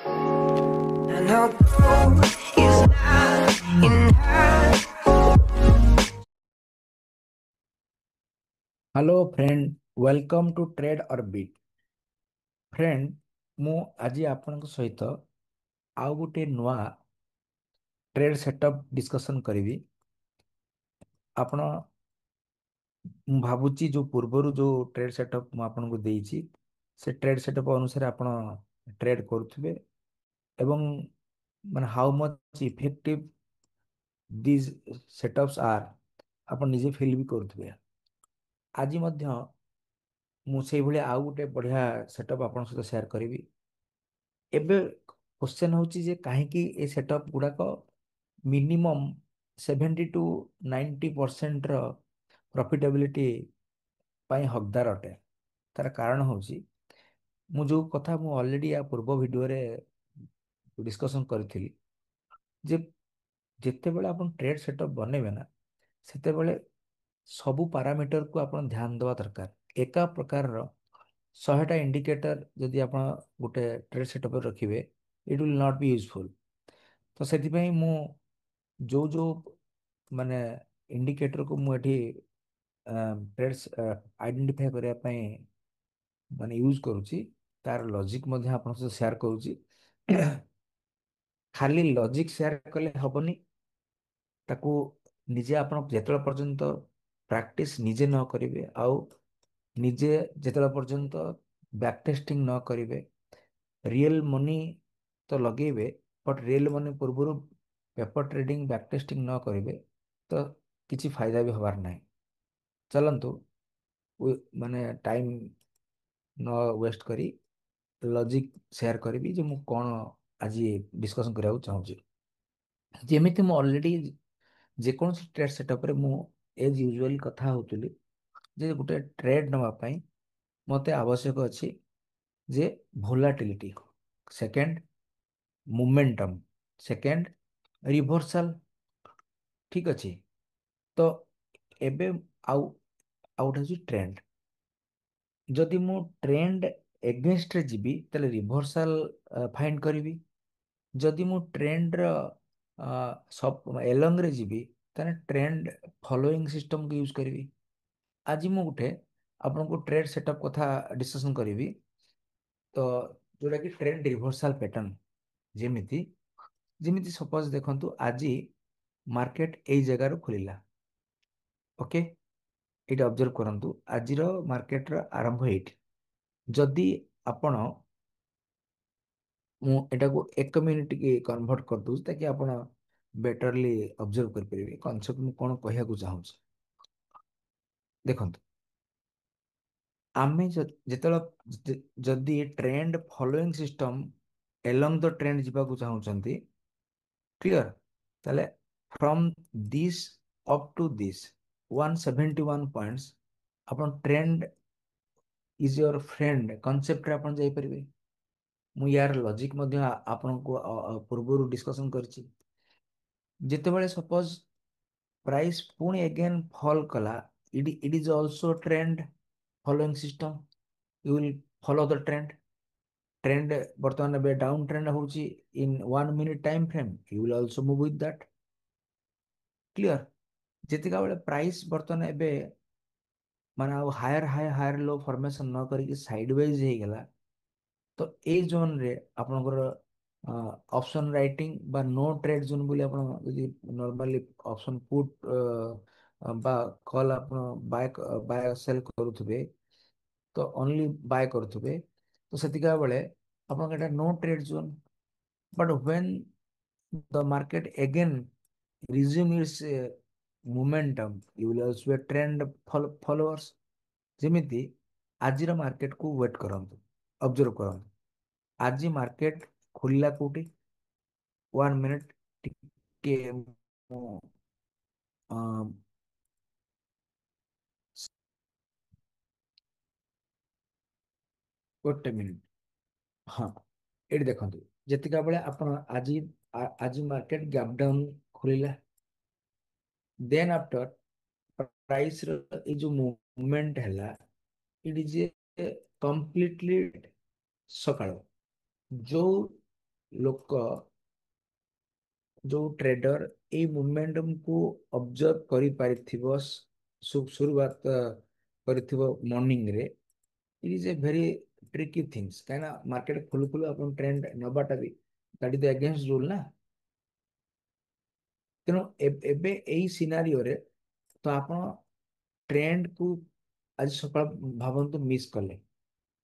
And her goal is not in her. Hello friend, welcome to Trade Orbit. Friend, मु आज आपनक सहित आउ गोटे नुआ ट्रेड सेटअप डिस्कशन करिवी। आपण ମୁଁ ଭାବୁଛି ଯୋଉ ପୂର୍ବରୁ ଯୋଉ ଟ୍ରେଡ ସେଟଅପ ମୁଁ ଆପଣଙ୍କୁ ଦେଇଛି ସେ ଟ୍ରେଡ ସେଟଅପ ଅନୁସାରେ ଆପଣ ଟ୍ରେଡ କରୁଥିବେ ଏବଂ ମାନେ ହାଉ ମଚ୍ ଇଫେକ୍ଟିଭ ଦିସ୍ ସେଟଅପ୍ସ ଆର୍ ଆପଣ ନିଜେ ଫିଲ୍ ବି କରୁଥିବେ। ଆଜି ମଧ୍ୟ ମୁଁ ସେଇଭଳିଆ ଆଉ ଗୋଟେ ବଢିଆ ସେଟଅପ ଆପଣଙ୍କ ସହିତ ସେୟାର କରିବି। ଏବେ କ୍ୱେଶ୍ଚନ ହଉଛି ଯେ କାହିଁକି ଏ ସେଟଅପ ଗୁଡାକ ମିନିମମ୍ 70 to 90% ର ପ୍ରଫିଟାବିଲିଟି ପାଇଁ ହକଦାର ଅଟେ। ତାର କାରଣ ହଉଛି ମୁଁ ଯୋଉ କଥା ମୁଁ ଅଲରେଡି ୟା ପୂର୍ବ ଭିଡିଓରେ ଡିସ୍କସନ କରିଥିଲି ଯେ ଯେତେବେଳେ ଆପଣ ଟ୍ରେଡ ସେଟଅପ ବନେଇବେ ନା ସେତେବେଳେ ସବୁ ପାରାମିଟରକୁ ଆପଣ ଧ୍ୟାନ ଦେବା ଦରକାର। ଏକା ପ୍ରକାରର 100ଟା ଇଣ୍ଡିକେଟର ଯଦି ଆପଣ ଗୋଟେ ଟ୍ରେଡ ସେଟଅପରେ ରଖିବେ it will not be useful. ତ ସେଥିପାଇଁ ମୁଁ ଯୋଉ ଯୋଉ ମାନେ ଇଣ୍ଡିକେଟରକୁ ମୁଁ ଏଠି ଟ୍ରେଡ୍ସ ଆଇଡେଣ୍ଟିଫାଏ କରିବା ପାଇଁ ମାନେ ୟୁଜ କରୁଛି ତାର ଲଜିକ ମଧ୍ୟ ଆପଣଙ୍କ ସହିତ ସେୟାର କରୁଛି। ଖାଲି ଲଜିକ ସେୟାର କଲେ ହବନି, ତାକୁ ନିଜେ ଆପଣ ଯେତେବେଳେ ପର୍ଯ୍ୟନ୍ତ ପ୍ରାକ୍ଟିସ ନିଜେ ନ କରିବେ ଆଉ ନିଜେ ଯେତେବେଳେ ପର୍ଯ୍ୟନ୍ତ ବ୍ୟାକ୍ ଟେଷ୍ଟିଂ ନ କରିବେ, ରିଏଲ ମନି ତ ଲଗେଇବେ ବଟ୍ ରିଏଲ ମନି ପୂର୍ବରୁ ପେପର ଟ୍ରେଡିଂ ବ୍ୟାକ୍ ଟେଷ୍ଟିଂ ନ କରିବେ ତ କିଛି ଫାଇଦା ବି ହବାର ନାହିଁ। ଚାଲନ୍ତୁ ମାନେ ଟାଇମ ନ ୱେଷ୍ଟ କରି ଲଜିକ ସେୟାର କରିବି ଯେ ମୁଁ କଣ ଆଜି ଡିସ୍କସନ କରିବାକୁ ଚାହୁଁଛି। ଯେମିତି ମୁଁ ଅଲରେଡି ଯେକୌଣସି ଟ୍ରେଡ୍ ସେଟଅପରେ ମୁଁ ଏଜ୍ ୟୁଜୁଆଲି କଥା ହଉଥିଲି ଯେ ଗୋଟେ ଟ୍ରେଡ୍ ନେବା ପାଇଁ ମୋତେ ଆବଶ୍ୟକ ଅଛି ଯେ ଭୋଲାଟିଲିଟି, ସେକେଣ୍ଡ ମୋମେଣ୍ଟମ୍, ସେକେଣ୍ଡ ରିଭର୍ସାଲ। ଠିକ ଅଛି। ତ ଏବେ ଆଉ ଆଉ ଗୋଟେ ହେଉଛି ଟ୍ରେଣ୍ଡ। ଯଦି ମୁଁ ଟ୍ରେଣ୍ଡ ଏଗେନଷ୍ଟରେ ଯିବି ତାହେଲେ ରିଭର୍ସାଲ ଫାଇଣ୍ଡ କରିବି। ଯଦି ମୁଁ ଟ୍ରେଣ୍ଡର ଏଲଙ୍ଗରେ ଯିବି ତାହେଲେ ଟ୍ରେଣ୍ଡ ଫଲୋଇଂ ସିଷ୍ଟମକୁ ୟୁଜ କରିବି। ଆଜି ମୁଁ ଗୋଟେ ଆପଣଙ୍କୁ ଟ୍ରେଡ ସେଟଅପ କଥା ଡିସ୍କସନ କରିବି। ତ ଯୋଉଟା କି ଟ୍ରେଣ୍ଡ ରିଭର୍ସାଲ ପ୍ୟାଟର୍ନ। ଯେମିତି ଯେମିତି ସପୋଜ ଦେଖନ୍ତୁ ଆଜି ମାର୍କେଟ ଏଇ ଜାଗାରୁ ଖୋଲିଲା। ଓକେ, ଏଇଟା ଅବଜର୍ଭ କରନ୍ତୁ, ଆଜିର ମାର୍କେଟର ଆରମ୍ଭ ଏଇଠି। ଯଦି ଆପଣ, ମୁଁ ଏଟାକୁ 1 ମିନିଟ କି କନଭର୍ଟ କରିଦଉଛି ତାକି ଆପଣ ବେଟରଲି ଅବଜର୍ଭ କରିପାରିବେ କନସେପ୍ଟ ମୁଁ କଣ କହିବାକୁ ଚାହୁଁଛି। ଦେଖନ୍ତୁ, ଆମେ ଯେତେବେଳେ ଯଦି ଟ୍ରେଣ୍ଡ ଫଲୋଇଂ ସିଷ୍ଟମ ଏଲଙ୍ଗ ଦ ଟ୍ରେଣ୍ଡ ଯିବାକୁ ଚାହୁଁଛନ୍ତି, କ୍ଲିୟର, ତାହେଲେ from this up to this 171 points ଆପଣ ଟ୍ରେଣ୍ଡ ଇଜ ୟୋର ଫ୍ରେଣ୍ଡ କନସେପ୍ଟରେ ଆପଣ ଯାଇପାରିବେ। ମୁଁ ୟାର ଲଜିକ ମଧ୍ୟ ଆପଣଙ୍କୁ ପୂର୍ବରୁ ଡିସ୍କସନ କରିଛି। ଯେତେବେଳେ ସପୋଜ ପ୍ରାଇସ୍ ପୁଣି ଏଗେନ୍ ଫଲ୍ କଲା, it is also trend following system, you will follow the trend. Trend ବର୍ତ୍ତମାନ ଏବେ ଡାଉନ୍ ଟ୍ରେଣ୍ଡ ହଉଛି in 1 minute time frame, you will also move with that. Clear. ଯେତିକା ବେଳେ ପ୍ରାଇସ୍ ବର୍ତ୍ତମାନ ଏବେ ମାନେ ଆଉ ହାୟର ଲୋ ଫର୍ମେସନ ନ କରିକି ସାଇଡ ୱାଇଜ ହେଇଗଲା, ତ ଏଇ ଜୋନରେ ଆପଣଙ୍କର ଅପସନ ରାଇଟିଂ ବା नो ଟ୍ରେଡ୍ ଜୋନ୍ ବୋଲି ଆପଣ ଯଦି ନର୍ମାଲି ଅପସନ ପୁଟ୍ ବା କଲ୍ ଆପଣ ବାୟ ସେଲ୍ କରୁଥିବେ ତ ଓନଲି ବାୟ କରୁଥିବେ, ତ ସେତିକା ବେଳେ ଆପଣଙ୍କ ଏଟା no trade zone. But when the market again resume its momentum, you will also a trend followers। ଯେମିତି ଆଜିର ମାର୍କେଟକୁ ୱେଟ୍ କରନ୍ତୁ, ଅବଜର୍ଭ କରନ୍ତୁ। ଆଜି ମାର୍କେଟ ଖୋଲିଲା କୋଉଠି? 1 ମିନିଟ୍, ଟିକେ ମୁଁ ଅଁ, 1 ମିନିଟ୍, ହଁ, ଏଇଠି ଦେଖନ୍ତୁ। ଯେତିକା ବେଳେ ଆପଣ ଆଜି ମାର୍କେଟ ଗ୍ୟାପ୍ ଡାଉନ୍ ଖୋଲିଲା, ଦେନ୍ ଆଫ୍ଟର ପ୍ରାଇସ୍ ର ଏଇ ଯୋଉ ମୁଭମେଣ୍ଟ ହେଲା, ଇଟ୍ ଇଜ କମ୍ପ୍ଲିଟଲି ସକାଳ। ଯୋଉ लोक जो ट्रेडर ए मोमेंटम को ऑब्जर्व करि पारिथिबो शुरुआत करिथिबो मॉर्निंग रे it is a very tricky things कहना मार्केट खुलु खुलु अपन ट्रेंड नबाटा भी that is the against rule ना तेणु एबे एई सिनारियो रे तो आपण ट्रेंड को आज सकाळ भावंतु मिस कले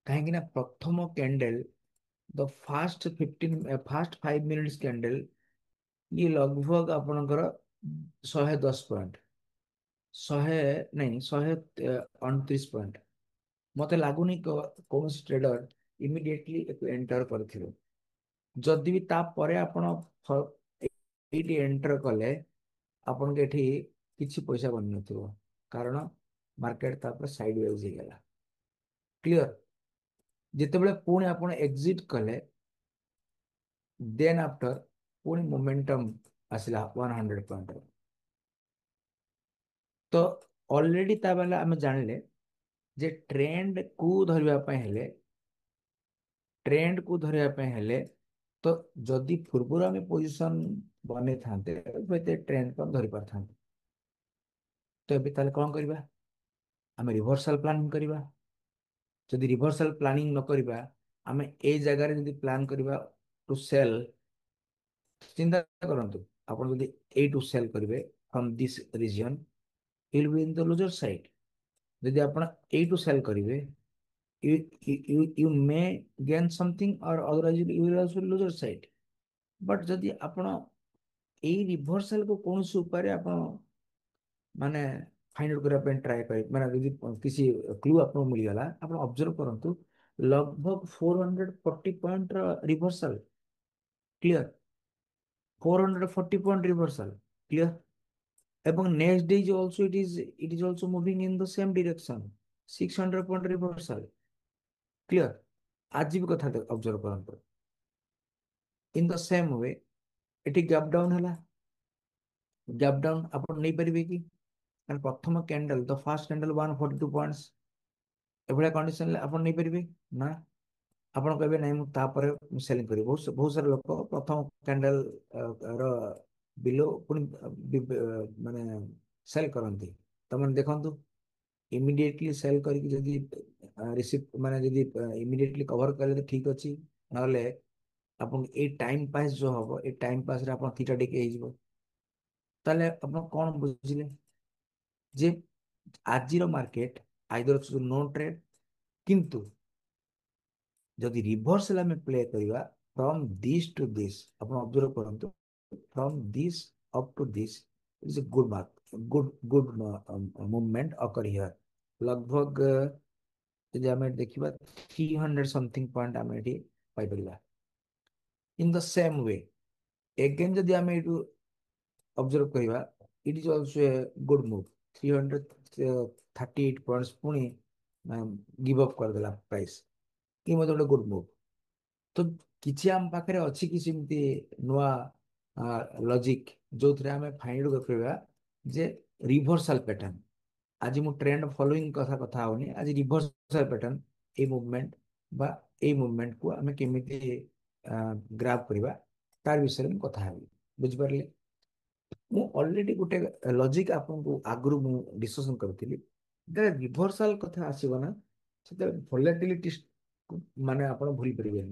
कहीं ना प्रथम candle the fast 5 minutes candle ये लगभग आपणकर 110 पॉइंट 129 पॉइंट मते लागुनी कौन ट्रेडर इमिडिएटली एंटर करथिबो जदि भी ता परे आपण एटी एंटर कले आपण के एठी किछि पैसा बन नथिबो कारण मार्केट तापर साइड वेज हो गला क्लियर जितेबाला पुणी आपण एग्जिट कले देन आफ्टर पुणी मोमेंटम आसला 100 पॉइंट तो ऑलरेडी ता बेला आम जानले जे ट्रेंड को धरवा हेले तो जदि पूर्व आम पोजिशन बने था ट्रेंड को धरी पार था तो ये कौन करवा आम रिभर्सल प्लानिंग करवा जदि रिभर्सल प्लानिंग न करवा आम ए जगार जदि प्लान करवा टू सेल चिंता करंतु आपण जदि ए टू सेल करिवे from this region will be in the loser side जदि आपण ए टू सेल करिवे you you may gain something or otherwise you will also lose your side but जदि आपण ए रिभर्सल को कौन से उपाय आपण माने फाइंड आउट करबा ट्राई कर माने जदि किसी क्लू आपको मिल गला आपण ऑब्जर्व करंतु लगभग 440 point reversal clear 440 point reversal clear एवं next day also it is also moving in the same direction 600 point reversal clear आज भी कथा ऑब्जर्व करंतु इन द सेम वे एटी गैप डाउन है गैप डाउन आप नहीं पारे कि प्रथम candle the first candle 142 points एभलिया कंडीशन आप नहीं पारे ना ଆପଣ କହିବେ ନାଇଁ ମୁଁ ତାପରେ ସେଲିଂ କରିବି ବହୁତ ସାରା ଲୋକ ପ୍ରଥମ କ୍ୟାଣ୍ଡେଲ ର ବିଲୋ ପୁଣି ମାନେ ସେଲ୍ କରନ୍ତି ତମାନେ ଦେଖନ୍ତୁ इमिडिएटली सेल करके जदि रिसिप्ट माने जदि इमिडिएटली कवर करे तो ठीक अछि नले अपन ए टाइम पास जो हबो ए टाइम पास रे अपन थीटा टिके हे जिवो ताले अपन कोन बुझिले जे आजिरो मार्केट आइदर नो ट्रेड किंतु जदि रिभर्सल में प्ले करवा फ्रॉम दिस टू दिस अपन ऑब्जर्व करंतु from this up to this it is a good mark good movement occur here लगभग यदि आम देखा 300 समथिंग पॉइंट आम ये पाइपर in the same way again जदि आम यू ऑब्जर्व करवा it is also a good move 338 points पुणी गिव अप करदेला प्राइस ये मतलब गोटे गुड मूव तो किसी आम पाखे अच्छी कि सेमती नुआ लॉजिक जो थे आम फाइंड करवा जे रिभर्सल पैटर्न आज मु ट्रेंड फॉलोइंग कथा कथा होनी आज रिभर्सल पैटर्न ए मूवमेंट बा ए मूवमेंट को आम केमिति ग्राफ करवा तार विषय में कथा हेबी बुझी पारले मु ऑलरेडी गोटे लॉजिक आपको आगु मु डिस्कशन करती रिभर्सल कथा आसीबो ना से वोलेटिलिटी माने आप भूल पारे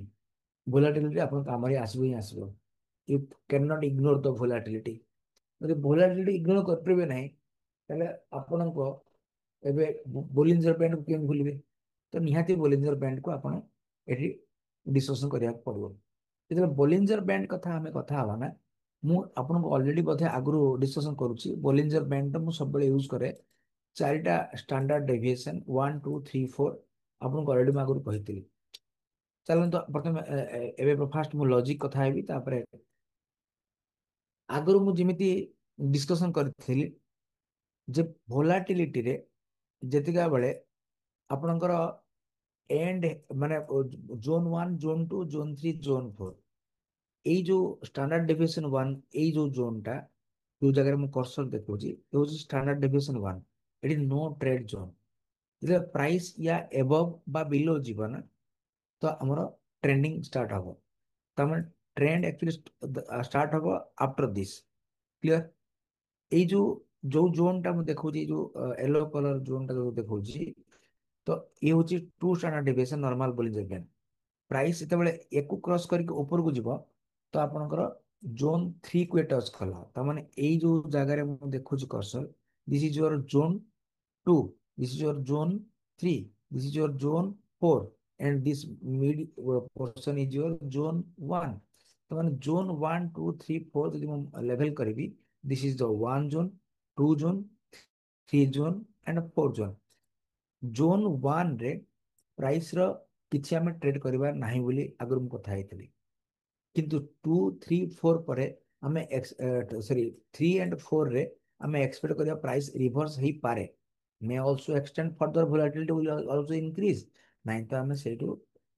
वोलेटिलिटी आप काम आसब ही आसब you can not ignore the volatility जब वोलेटिलिटी इग्नोर कर ना ताले आपण एबे बोलिंजर बैंड को केम भूलिबे तो निहाती बोलिंजर बैंड को आपण एठी डिस्कशन करिया पड़ो जेते बोलिंजर बैंड कथा हमें कथा हवा ना मु आपन को ऑलरेडी बोधे आगु डिस्कशन करूची बोलिंजर बैंड तो मु सब बेले यूज करे चारिटा स्टैंडर्ड डेविएशन 1 2 3 4 आपन को ऑलरेडी आगु कहितली चलନ୍ତୁ प्रथम एबे फास्ट मु लॉजिक कथा हेबी तापर आगु मु जेमिति डिस्कशन करथिली जे वोलाटिलिटी रे जेतिका बेले आपणकर एंड माने जोन 1 जोन 2 जोन 3 जोन 4 এই जो स्टैंडर्ड डेविएशन 1 এই जो जोनटा जो जगह में कर्सर देखौची ये होची standard deviation 1 it is no trade zone इधर प्राइस या एबव बा बिलो जीवन तो हमर ट्रेंडिंग स्टार्ट हबो तमे ट्रेंड एक्चुअली स्टार्ट हबो आफ्टर दिस। क्लियर? এই जो जोनटा ମୁଁ ଦେଖଉଛି जो येलो कलर जोनटा जो ଦେଖଉଛି तो ये हूँ 2 standard deviation normal Bollinger band. Price ଯେତେବେଳେ ୟାକୁ କ୍ରସ୍ କରିକି ଉପରକୁ ଯିବ ତ ଆପଣଙ୍କର ଜୋନ୍ 3 କୁ ଟଚ୍ କଲା ତା ମାନେ ଏଇ ଯୋଉ ଜାଗାରେ ମୁଁ ଦେଖୁଛି cursor this is your zone 2, this is your zone 3, this is your zone 4 and this mid portion is your zone 1। तो मैंने zone 1 2 3 4 যদি ମୁଁ ଲେଭେଲ କରିବି this is the 1 zone 2 zone 3 zone and 4 zone। Zone 1 ରେ price ର କିଛି ଆମେ trade କରିବା ନାହିଁ ବୋଲି ଆଗରୁ ମୁଁ କଥା ହେଇଥିଲି, କିନ୍ତୁ 2 3 4 ପରେ ଆମେ ସରି 3 and 4 ରେ ଆମେ ଏକ୍ସପେକ୍ଟ କରିବା ପ୍ରାଇସ୍ ରିଭର୍ସ ହେଇପାରେ, may also extend further volatility will also increase। ନାଇଁ ତ ଆମେ ସେଇଠୁ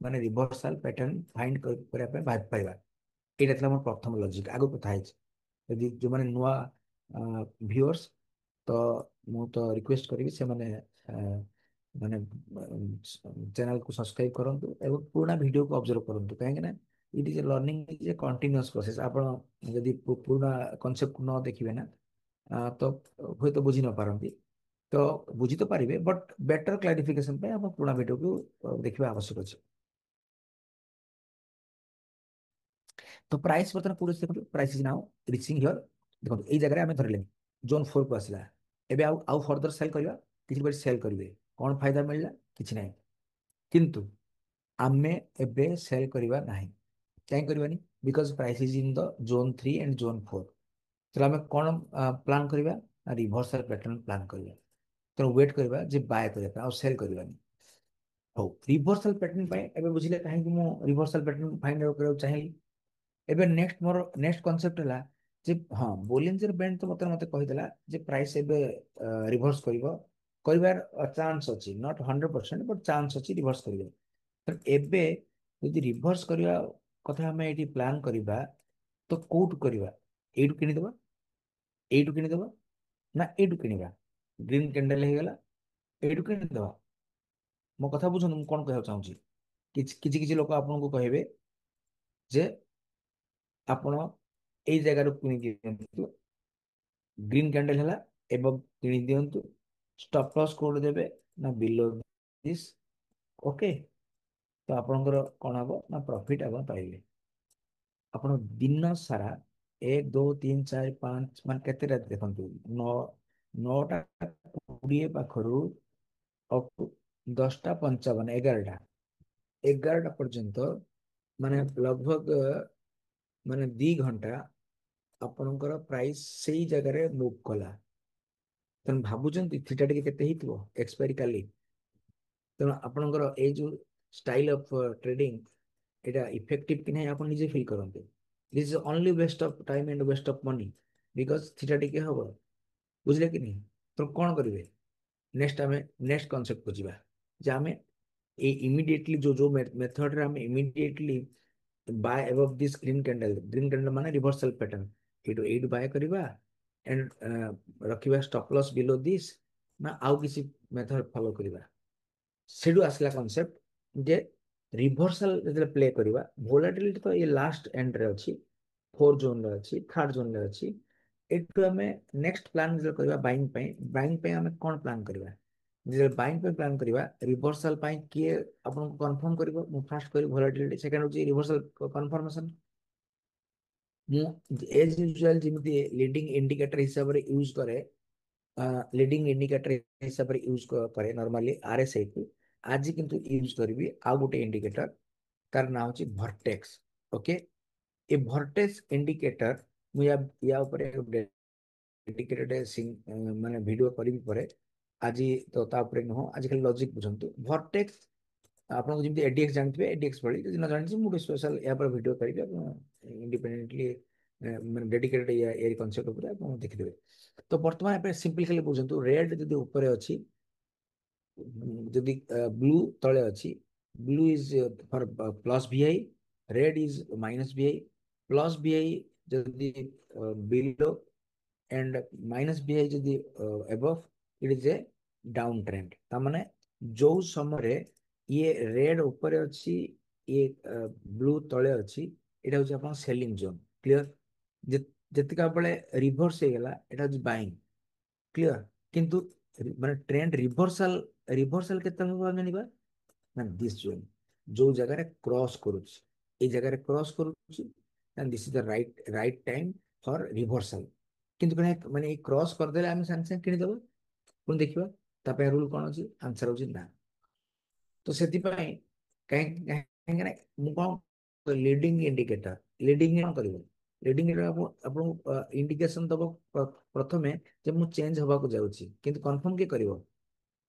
ମାନେ ରିଭର୍ସାଲ ପ୍ୟାଟର୍ନ ଫାଇଣ୍ଡ କରିବା ପାଇଁ ଭାବି ପାରିବା। ଏଇଟା ଥିଲା ମୋର ପ୍ରଥମ ଲଜିକ୍, ଆଗରୁ କଥା ହେଇଛି। ଯଦି ଯୋଉମାନେ ନୂଆ ଭିଉଅର୍ସ ତ ମୁଁ ତ ରିକ୍ୱେଷ୍ଟ କରିବି ସେମାନେ ମାନେ ଚ୍ୟାନେଲକୁ ସବସ୍କ୍ରାଇବ କରନ୍ତୁ ଏବଂ ପୁରୁଣା ଭିଡ଼ିଓକୁ ଅବଜର୍ଭ କରନ୍ତୁ, କାହିଁକି ନା ଇଟ୍ is learning is a continuous process. ଆପଣ ଯଦି ପୁରୁଣା କନସେପ୍ଟକୁ ନ ଦେଖିବେ ନା ତ ହୁଏତ ବୁଝି ନ ପାରନ୍ତି, ତ ବୁଝି ତ ପାରିବେ ବଟ୍ ବେଟର କ୍ଲାରିଫିକେସନ ପାଇଁ ଆପଣ ପୁରୁଣା ଭିଡ଼ିଓକୁ ଦେଖିବା ଆବଶ୍ୟକ ଅଛି। तो प्राइस बर्तमान कोड देखो, price is now reaching here. देखो एई जगह आमे धरले जोन 4 को आसला, एबे आउ फर्दर सेल करबा, किछि बड़ी सेल करिवे, कोन फायदा मिलला किछि नाही, किंतु आमे एबे सेल करबा नाही। काहे करबानी? Because price is in the zone 3 and zone 4। तो आमे कोन प्लान करबा? रिवर्सल पैटर्न प्लान करबा। तो वेट करबा जे बाय करबा और सेल करबानी। हो रिवर्सल पैटर्न पाए एबे बुझिले काहे कि मो रिवर्सल पैटर्न फाइंड आउट करबा चाहिए। एबे नेक्स्ट मोर नेक्स्ट कॉन्सेप्ट हला जे हाँ बोलिंजर बैंड तो मते कहिदला जे प्राइस एबे रिवर्स करिवार चांस अछि, नॉट 100% बट चांस अछि रिवर्स करिवे। तो एबे यदि रिवर्स करिवा कथा हमें एटी प्लान करिवा तो कोउट करिवा? एटू किनि देबा, एटू किनि देबा ना एटू किनिबा? ग्रीन कैंडल हे गेला, एटू किनि देबा। मो कथा बुझन मु कोन कहय चाहूची, किछि किछि लोक आपनको कहबे जे ଆପଣ ଏଇ ଜାଗାରୁ କିଣି ଦିଅନ୍ତୁ, ଗ୍ରୀନ କ୍ୟାଣ୍ଡେଲ ହେଲା ଏବଂ କିଣି ଦିଅନ୍ତୁ, ଷ୍ଟପ ଲସ୍ କୋड ଦେବେ ନା ବିଲୋ ଦିସ୍। ଓକେ, ତ ଆପଣଙ୍କର କଣ ହବ ନା ପ୍ରଫିଟ ଆପଣ ପାଇବେ। ଆପଣ ଦିନ ସାରା 1 2 3 4 5 ମାନେ କେତେଟା ଦେଖନ୍ତୁ, 9ଟା 20 ପାଖରୁ ଅପ୍ ଟୁ 10ଟା 55 11ଟା ପର୍ଯ୍ୟନ୍ତ ମାନେ लगभग ମାନେ 2 ଘଣ୍ଟା ଆପଣଙ୍କର ପ୍ରାଇସ୍ ସେଇ ଜାଗାରେ ମୁଭ୍ କଲା। ତେଣୁ ଭାବୁଛନ୍ତି ଥୀଟା ଟିକେ କେତେ ହେଇଥିବ ଏକ୍ସପାୟରୀ କାଲି। ତେଣୁ ଆପଣଙ୍କର ଏଇ ଯୋଉ ଷ୍ଟାଇଲ ଅଫ ଟ୍ରେଡିଂ এটা ইফেক্টিভ কি ନାହିଁ ଆପଣ ନିଜେ ଫିଲ୍ କରନ୍ତୁ। This is only waste of time and waste of money, because theta ଟିକେ ହବ, ବୁଝିଲେ କି ନାହିଁ? ତ କଣ କରିବେ? ନେକ୍ସଟ ଆମେ ନେକ୍ସଟ କନସେପ୍ଟକୁ ଯିବା ଯେ ଆମେ এই ইমিডিয়েটলি जो মেথডরে আমি immediately buy above this green candle মানে রিভার্সাল প্যাটার্ন এইটু বাय করিবা এন্ড ରଖିବା ଷ୍ଟପ୍ ଲସ୍ ବିଲୋ ଦିସ୍, ନା ଆଉ କିଛି ମେଥଡ ଫଲୋ କରିବା? ସେଠୁ ଆସିଲା କନସେପ୍ଟ ଯେ ରିଭର୍ସାଲ ଯେତେବେଳେ ପ୍ଲେ କରିବା, ଭୋଲାଟିଲିଟି ତ ଏ ଲାଷ୍ଟ ଏଣ୍ଡରେ ଅଛି, 4 ଜୋନରେ ଅଛି, 3rd ଜୋନରେ ଅଛି। ଏଠୁ ଆମେ ନେକ୍ସଟ ପ୍ଲାନ୍ ଯେତେବେଳେ କରିବା ବାଇଙ୍ଗ ପାଇଁ ଆମେ କ'ଣ ପ୍ଲାନ୍ କରିବା? ଯେତେବେଳେ ବାଇଙ୍ଗ ପାଇଁ ପ୍ଲାନ୍ କରିବା, ରିଭର୍ସାଲ ପାଇଁ କିଏ ଆପଣଙ୍କୁ କନଫର୍ମ କରିବ? ମୁଁ ଫାଷ୍ଟ କରିବି ଭୋଲାଟିଲିଟି, ସେକେଣ୍ଡ ହେଉଛି ରିଭର୍ସାଲ କନଫର୍ମେସନ। ମୁଁ ଏଜ ୟୁଜୁଆଲ ଯେମିତି লিডিং ইন্ডিকেটর হিসাବରେ ୟୁଜ କରେ, লিডিং ইন্ডিকেটর হিসাବରେ ୟୁଜ କରେ ନର୍ମାଲି RSI କୁ। ଆଜି କିନ୍ତୁ ୟୁଜ କରିବି ଆଉ ଗୋଟେ ଇଣ୍ଡିକେଟର, ତାର ନାଁ ହେଉଛି ଭର୍ଟେକ୍ସ। ଓକେ, ଏ ଭର୍ଟେକ୍ସ ଇଣ୍ଡିକେଟର ମୁଁ ୟା ଉପରେ ଡେଡିକେଟେଡ ମାନେ ଭିडिଓ କରିବି ପରେ। ଆଜି ତ ତା ଉପରେ ନୁହଁ, ଆଜି ଖାଲି ଲଜିକ ବୁଝନ୍ତୁ। ଭର୍ଟେକ୍ସ ଆପଣଙ୍କୁ ଯେମିତି ଏଡିଏକ୍ସ ଜାଣିଥିବେ, ଏଡିଏକ୍ସ ଭଳି ଯଦି ନ ଜାଣିଛି ମୁଁ ସ୍ପେଶାଲ ୟା ଉପରେ ଭିଡ଼ିଓ କରିବି, ଆପଣ ଇଣ୍ଡିପେଣ୍ଡେଣ୍ଟଲି ମାନେ ଡେଡିକେଟେଡ ଏଇ କନସେପ୍ଟ ଉପରେ ଆପଣ ଦେଖିଦେବେ। ତ ବର୍ତ୍ତମାନ ଏବେ ସିମ୍ପଲି ଖାଲି ବୁଝନ୍ତୁ, ରେଡ୍ ଯଦି ଉପରେ ଅଛି, ଯଦି ବ୍ଲୁ ତଳେ ଅଛି, blue is for plus VI, red is minus VI. Plus VI ଯଦି ବିଲୋ एंड माइनस भी है जदि above, it is a down trend. ता माने जो समय ये रेड ऊपर अच्छी, ये ब्लू तले अच्छी, এটা হচ্ছে আপনার সেলিং জোন। ক্লিयर? ଯେତିକା ବେଳେ ରିଭର୍ସ ହେଇଗଲା ଏଟା ହଉଛି ବାଇଂ। କ୍ଲିयर? କିନ୍ତୁ ମାନେ ଟ୍ରେଣ୍ଡ ରିଭର୍ସାଲ କେତେବେଳେ ହବ ଆମେ ଜାଣିବା ନା ଦିସ୍ ଜୋନ୍ ଯୋଉ ଜାଗାରେ କ୍ରସ୍ କରୁଛି, ଏଇ ଜାଗାରେ କ୍ରସ୍ କରୁଛି, this is the right time for reversal. କିନ୍ତୁ ମାନେ ଏଇ କ୍ରସ୍ କରିଦେଲେ ଆମେ ସାଙ୍ଗେ ସାଙ୍ଗେ କିଣିଦେବା। ପୁଣି ଦେଖିବା ତା ପାଇଁ ରୁଲ କଣ ଅଛି? ଆନ୍ସର ହଉଛି ନା। ତ ସେଥିପାଇଁ କାହିଁକି ନା ମୁଁ କଣ ଲିଡିଂ ଇଣ୍ଡିକେଟର, ଲିଡିଂ କଣ କରିବ? ଲିଡିଂ ଆପଣଙ୍କୁ ଇଣ୍ଡିକେସନ ଦବ ପ୍ରଥମେ ଯେ ମୁଁ ଚେଞ୍ଜ ହବାକୁ ଯାଉଛି, କିନ୍ତୁ କନଫର୍ମ କିଏ କରିବ?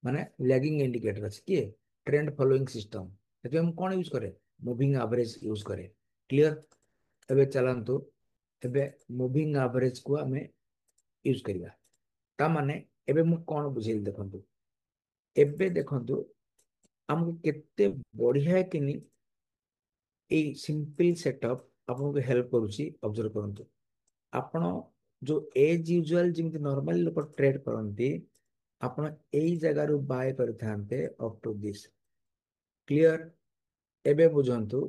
ମାନେ ଲ୍ୟାଗିଂ ଇଣ୍ଡିକେଟର ଅଛି କିଏ? Trend following system. ସେଥିପାଇଁ ମୁଁ କଣ ୟୁଜ କରେ? ମୁଭିଂ ଆଭରେଜ ୟୁଜ କରେ। କ୍ଲିୟର? ଏବେ ଚାଲନ୍ତୁ ଏବେ ମୁଭିଂ ଆଭରେଜ କୁ ଆମେ ୟୁଜ କରିବା। ତା ମାନେ ଏବେ ମୁଁ କଣ ବୁଝେଇଲି ଦେଖନ୍ତୁ। ଏବେ ଦେଖନ୍ତୁ ଆମକୁ କେତେ ବଢିଆ କିନି ଏଇ ସିମ୍ପଲ ସେଟଅପ୍ ଆପଣଙ୍କୁ ହେଲ୍ପ କରୁଛି। ଅବଜର୍ଭ କରନ୍ତୁ, ଆପଣ ଯୋଉ ଏଜ ୟୁଜୁଆଲ ଯେମିତି ନର୍ମାଲି ଲୋକ ଟ୍ରେଡ କରନ୍ତି, ଆପଣ ଏଇ ଜାଗାରୁ ବାୟ କରିଥାନ୍ତେ ଅପ୍ ଟୁ ଦିସ୍। କ୍ଲିୟର? ଏବେ ବୁଝନ୍ତୁ,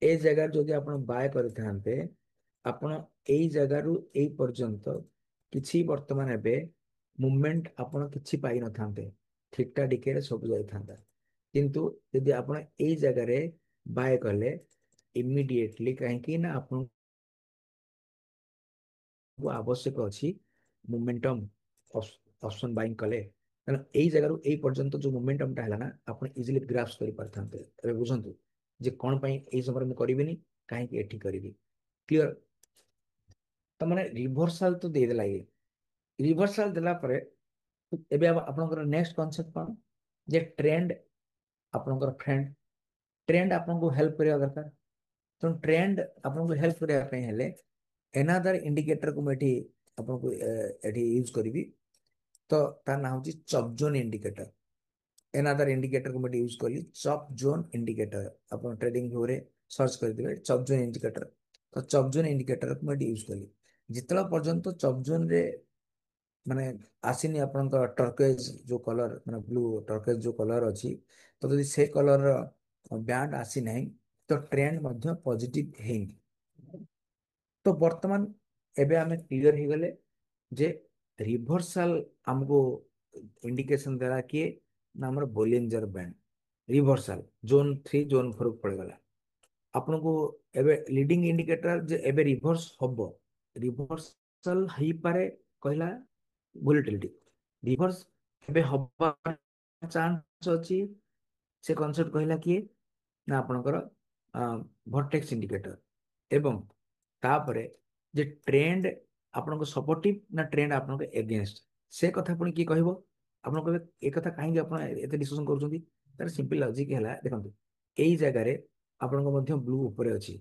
ଏଇ ଜାଗାରେ ଯଦି ଆପଣ ବାୟ କରିଥାନ୍ତେ, ଆପଣ ଏଇ ଜାଗାରୁ ଏଇ ପର୍ଯ୍ୟନ୍ତ କିଛି ବର୍ତ୍ତମାନ ଏବେ ମୁଭମେଣ୍ଟ ଆପଣ କିଛି ପାଇନଥାନ୍ତେ, ଠିକଟା ଟିକେରେ ସବୁ ଯାଇଥାନ୍ତା। କିନ୍ତୁ ଯଦି ଆପଣ ଏଇ ଜାଗାରେ ବାୟ କଲେ ଇମିଡିଏଟଲି, କାହିଁକି ନା ଆପଣଙ୍କୁ ଆବଶ୍ୟକ ଅଛି ମୋମେଣ୍ଟମ ଅପସନ ବାଇଂ କଲେ, କାରଣ ଏଇ ଜାଗାରୁ ଏଇ ପର୍ଯ୍ୟନ୍ତ ଯୋଉ ମୋମେଣ୍ଟମଟା ହେଲା ନା, ଆପଣ ଇଜିଲି ଗ୍ରାସ୍ପ କରିପାରିଥାନ୍ତେ। ଏବେ ବୁଝନ୍ତୁ ଯେ କଣ ପାଇଁ ଏଇ ସମୟରେ ମୁଁ କରିବିନି, କାହିଁକି ଏଠି କରିବି। କ୍ଲିୟର? ତ ମାନେ ରିଭର୍ସାଲ ତ ଦେଇଦେଲା। ଇଏ ରିଭର୍ସାଲ ଦେଲା ପରେ ଏବେ ଆପଣଙ୍କର ନେକ୍ସଟ କନସେପ୍ଟ କଣ? ଯେ ଟ୍ରେଣ୍ଡ ଆପଣଙ୍କର ଫ୍ରେଣ୍ଡ, ଟ୍ରେଣ୍ଡ ଆପଣଙ୍କୁ ହେଲ୍ପ କରିବା ଦରକାର। ତେଣୁ ଟ୍ରେଣ୍ଡ ଆପଣଙ୍କୁ ହେଲ୍ପ କରିବା ପାଇଁ ହେଲେ ଏନାଦର ଇଣ୍ଡିକେଟରକୁ ମୁଁ ଏଠି ଆପଣଙ୍କୁ ଏଠି ୟୁଜ କରିବି। ତ ତା ନାଁ ହଉଛି ଚପ୍ ଜୋନ୍ ଇଣ୍ଡିକେଟର। ଏନାଦର ଇଣ୍ଡିକେଟରକୁ ମୁଁ ଏଠି ୟୁଜ କଲି, ଚପ୍ ଜୋନ୍ ଇଣ୍ଡିକେଟର। ଆପଣ ଟ୍ରେଡିଂ ଭିଉରେ ସର୍ଚ୍ଚ କରିଦେବେ ଚପ୍ ଜୋନ୍ ଇଣ୍ଡିକେଟର। ତ ଚପ୍ ଜୋନ୍ ଇଣ୍ଡିକେଟରକୁ ମୁଁ ଏଠି ୟୁଜ କଲି। ଯେତେବେଳେ ପର୍ଯ୍ୟନ୍ତ ଚପ୍ ଜୋନରେ ମାନେ ଆସିନି ଆପଣଙ୍କ ଟର୍କେଜ ଯୋଉ କଲର, ମାନେ ବ୍ଲୁ ଟର୍କେଜ ଯୋଉ କଲର ଅଛି, ତ ଯଦି ସେ କଲରର ବ୍ୟାଣ୍ଡ ଆସିନାହିଁ, ତ ଟ୍ରେଣ୍ଡ ମଧ୍ୟ ପଜିଟିଭ ହେଇନି। ତ ବର୍ତ୍ତମାନ ଏବେ ଆମେ କ୍ଲିୟର ହେଇଗଲେ ଯେ ରିଭର୍ସାଲ ଆମକୁ ଇଣ୍ଡିକେସନ ଦେଲା କିଏ ନା ଆମର ବୋଲିଞ୍ଜର ବ୍ୟାଣ୍ଡ। ରିଭର୍ସାଲ ଜୋନ୍ 3 ଜୋନ୍ 4 କୁ ପଳେଇଗଲା। ଆପଣଙ୍କୁ ଏବେ লিডিং ଇଣ୍ଡିକେଟର ଯେ ଏବେ ରିଭର୍ସ ହବ, ରିଭର୍ସାଲ ହେଇପାରେ କହିଲା ଭୋଲିଟିଲିଟି। ରିଭର୍ସ ଏବେ ହବା ଚାନ୍ସ ଅଛି, ସେ କନସେପ୍ଟ କହିଲା କିଏ ନା ଆପଣଙ୍କର ଭର୍ଟେକ୍ସ ଇଣ୍ଡିକେଟର। ଏବଂ ତାପରେ ଯେ ଟ୍ରେଣ୍ଡ ଆପଣଙ୍କ ସପୋର୍ଟିଭ ନା ଟ୍ରେଣ୍ଡ ଆପଣଙ୍କ ଏଗେନଷ୍ଟ, ସେ କଥା ପୁଣି କିଏ କହିବ? ଆପଣ କହିବେ ଏ କଥା କାହିଁକି ଆପଣ ଏତେ ଡିସ୍କସନ କରୁଛନ୍ତି? ତାର ସିମ୍ପଲ ଲଜିକ ହେଲା, ଦେଖନ୍ତୁ ଏଇ ଜାଗାରେ ଆପଣଙ୍କ ମଧ୍ୟ ବ୍ଲୁ ଉପରେ ଅଛି।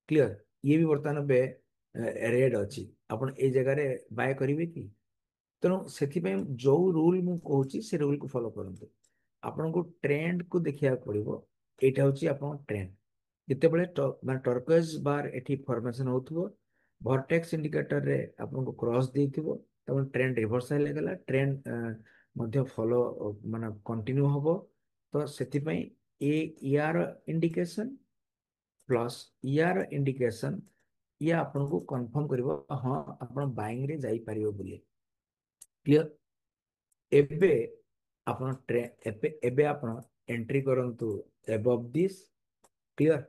କ୍ଲିୟର? ଇଏ ବି ବର୍ତ୍ତମାନ ଏବେ ରେଡ୍ ଅଛି। ଆପଣ ଏଇ ଜାଗାରେ ବାୟ କରିବେ କି? ତେଣୁ ସେଥିପାଇଁ ଯୋଉ ରୁଲ ମୁଁ କହୁଛି ସେ ରୁଲକୁ ଫଲୋ କରନ୍ତୁ। ଆପଣଙ୍କୁ ଟ୍ରେଣ୍ଡକୁ ଦେଖିବାକୁ ପଡିବ। ଏଇଟା ହଉଛି ଆପଣଙ୍କ ଟ୍ରେଣ୍ଡ। ଯେତେବେଳେ ମାନେ ଟର୍କୋଏଜ ବାର ଏଠି ଫର୍ମେସନ ହଉଥିବ, ଭର୍ଟେକ୍ସ ଇଣ୍ଡିକେଟରରେ ଆପଣଙ୍କୁ କ୍ରସ୍ ଦେଇଥିବ, ତେଣୁ ଟ୍ରେଣ୍ଡ ରିଭର୍ସାଲ ହେଇଗଲା, ଟ୍ରେଣ୍ଡ ମଧ୍ୟ ଫଲୋ ମାନେ କଣ୍ଟିନ୍ୟୁ ହବ। ତ ସେଥିପାଇଁ ଏ ୟାର ଇଣ୍ଡିକେସନ ପ୍ଲସ୍ ୟାର ଇଣ୍ଡିକେସନ, ଇଏ ଆପଣଙ୍କୁ କନଫର୍ମ କରିବ ହଁ ଆପଣ ବାଇଂ ରେ ଯାଇପାରିବ ବୋଲି। କ୍ଲିୟର? ଏବେ ଆପଣ ଏବେ ଆପଣ ଏଣ୍ଟ୍ରି କରନ୍ତୁ ଏବଭ ଦିସ୍। କ୍ଲିୟର?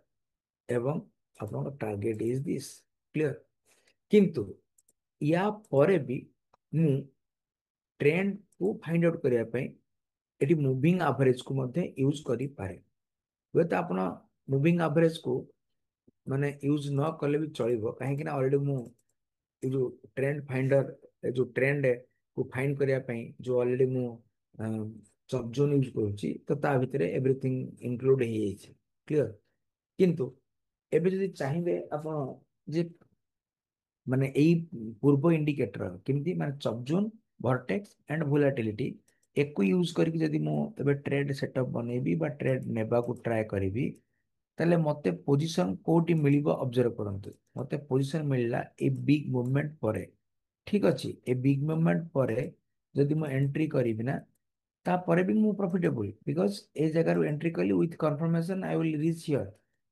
ଏବଂ ଆପଣଙ୍କ ଟାର୍ଗେଟ ଇଜ ଦିସ୍। କ୍ଲିୟର? କିନ୍ତୁ ୟା ପରେ ବି ମୁଁ ଟ୍ରେଣ୍ଡକୁ ଫାଇଣ୍ଡ ଆଉଟ୍ କରିବା ପାଇଁ ଏଠି ମୁଭିଂ ଆଭରେଜକୁ ମଧ୍ୟ ୟୁଜ କରିପାରେ। ହୁଏତ ଆପଣ ମୁଭିଂ ଆଭରେଜକୁ ମାନେ ୟୁଜ ନ କଲେ ବି ଚଳିବ, କାହିଁକି ନା ଅଲରେଡି ମୁଁ ଏ ଯୋଉ ଟ୍ରେଣ୍ଡ ଫାଇଣ୍ଡର, ଏ ଯୋଉ ଟ୍ରେଣ୍ଡ କୁ ଫାଇଣ୍ଡ କରିବା ପାଇଁ ଯୋଉ ଅଲରେଡି ମୁଁ ସବ୍ ଜୋନ୍ ୟୁଜ କରୁଛି, ତ ତା ଭିତରେ ଏଭ୍ରିଥିଙ୍ଗ ଇନକ୍ଲୁଡ ହେଇଯାଇଛି। କ୍ଲିୟର? କିନ୍ତୁ ଏବେ ଯଦି ଚାହିଁବେ ଆପଣ ଯେ ମାନେ ଏଇ ପୂର୍ବ ଇଣ୍ଡିକେଟର କେମିତି ମାନେ ସବ୍ ଜୋନ୍, ଭର୍ଟେକ୍ସ ଆଣ୍ଡ ଭୋଲାଟିଲିଟି ଏକୁ ୟୁଜ କରିକି ଯଦି ମୁଁ ଏବେ ଟ୍ରେଡ ସେଟଅପ୍ ବନେଇବି ବା ଟ୍ରେଡ ନେବାକୁ ଟ୍ରାଏ କରିବି, ତାହେଲେ ମତେ ପୋଜିସନ କୋଉଠି ମିଳିବ? ଅବଜର୍ଭ କରନ୍ତୁ, ମତେ ପୋଜିସନ ମିଳିଲା ଏ ବିଗ ମୁଭମେଣ୍ଟ ପରେ। ଠିକ ଅଛି, ଏ ବିଗ ମୁଭମେଣ୍ଟ ପରେ ଯଦି ମୁଁ ଏଣ୍ଟ୍ରି କରିବି ନା, ତାପରେ ବି ମୁଁ ପ୍ରଫିଟେବୁଲ, ବିକଜ ଏ ଜାଗାରୁ ଏଣ୍ଟ୍ରି କଲି with confirmation I will reach here.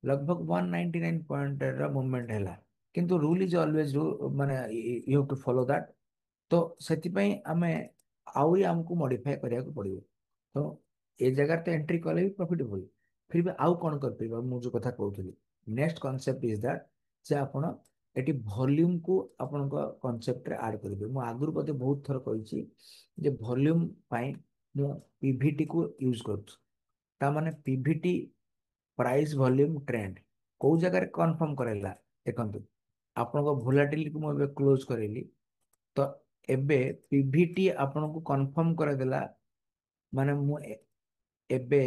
लगभग 199 पॉइंट ର ମୁଭମେଣ୍ଟ ହେଲା, କିନ୍ତୁ ରୁଲ ଇଜ ଅଲୱେଜ ମାନେ you have to follow that. ତ ସେଥିପାଇଁ ଆମେ ଆହୁରି ଆମକୁ ମଡିଫାଏ କରିବାକୁ ପଡିବ। ତ ଏ ଜାଗାରେ ତ ଏଣ୍ଟ୍ରି କଲେ ବି ପ୍ରଫିଟେବୁଲ, ଫିର ବି ଆଉ କ'ଣ କରିପାରିବା, ମୁଁ ଯୋଉ କଥା କହୁଥିଲି ନେକ୍ସଟ କନସେପ୍ଟ ଇଜ ଦ୍ୟାଟ୍, ଯେ ଆପଣ ଏଠି ଭଲ୍ୟୁମକୁ ଆପଣଙ୍କ କନସେପ୍ଟରେ ଆଡ୍ କରିବେ। ମୁଁ ଆଗରୁ ବୋଧେ ବହୁତ ଥର କହିଛି ଯେ ଭଲ୍ୟୁମ ପାଇଁ ମୁଁ ପିଭିଟି କୁ ୟୁଜ କରୁଛି। ତା ମାନେ ପିଭିଟି, ପ୍ରାଇସ୍ ଭଲ୍ୟୁମ ଟ୍ରେଣ୍ଡ, କୋଉ ଜାଗାରେ କନଫର୍ମ କରାଇଲା ଦେଖନ୍ତୁ। ଆପଣଙ୍କ ଭୋଲାଟିଲିଟି ମୁଁ ଏବେ କ୍ଲୋଜ କରେଇଲି, ତ ଏବେ ପିଭିଟି ଆପଣଙ୍କୁ କନଫର୍ମ କରାଇଦେଲା, ମାନେ ମୁଁ ଏବେ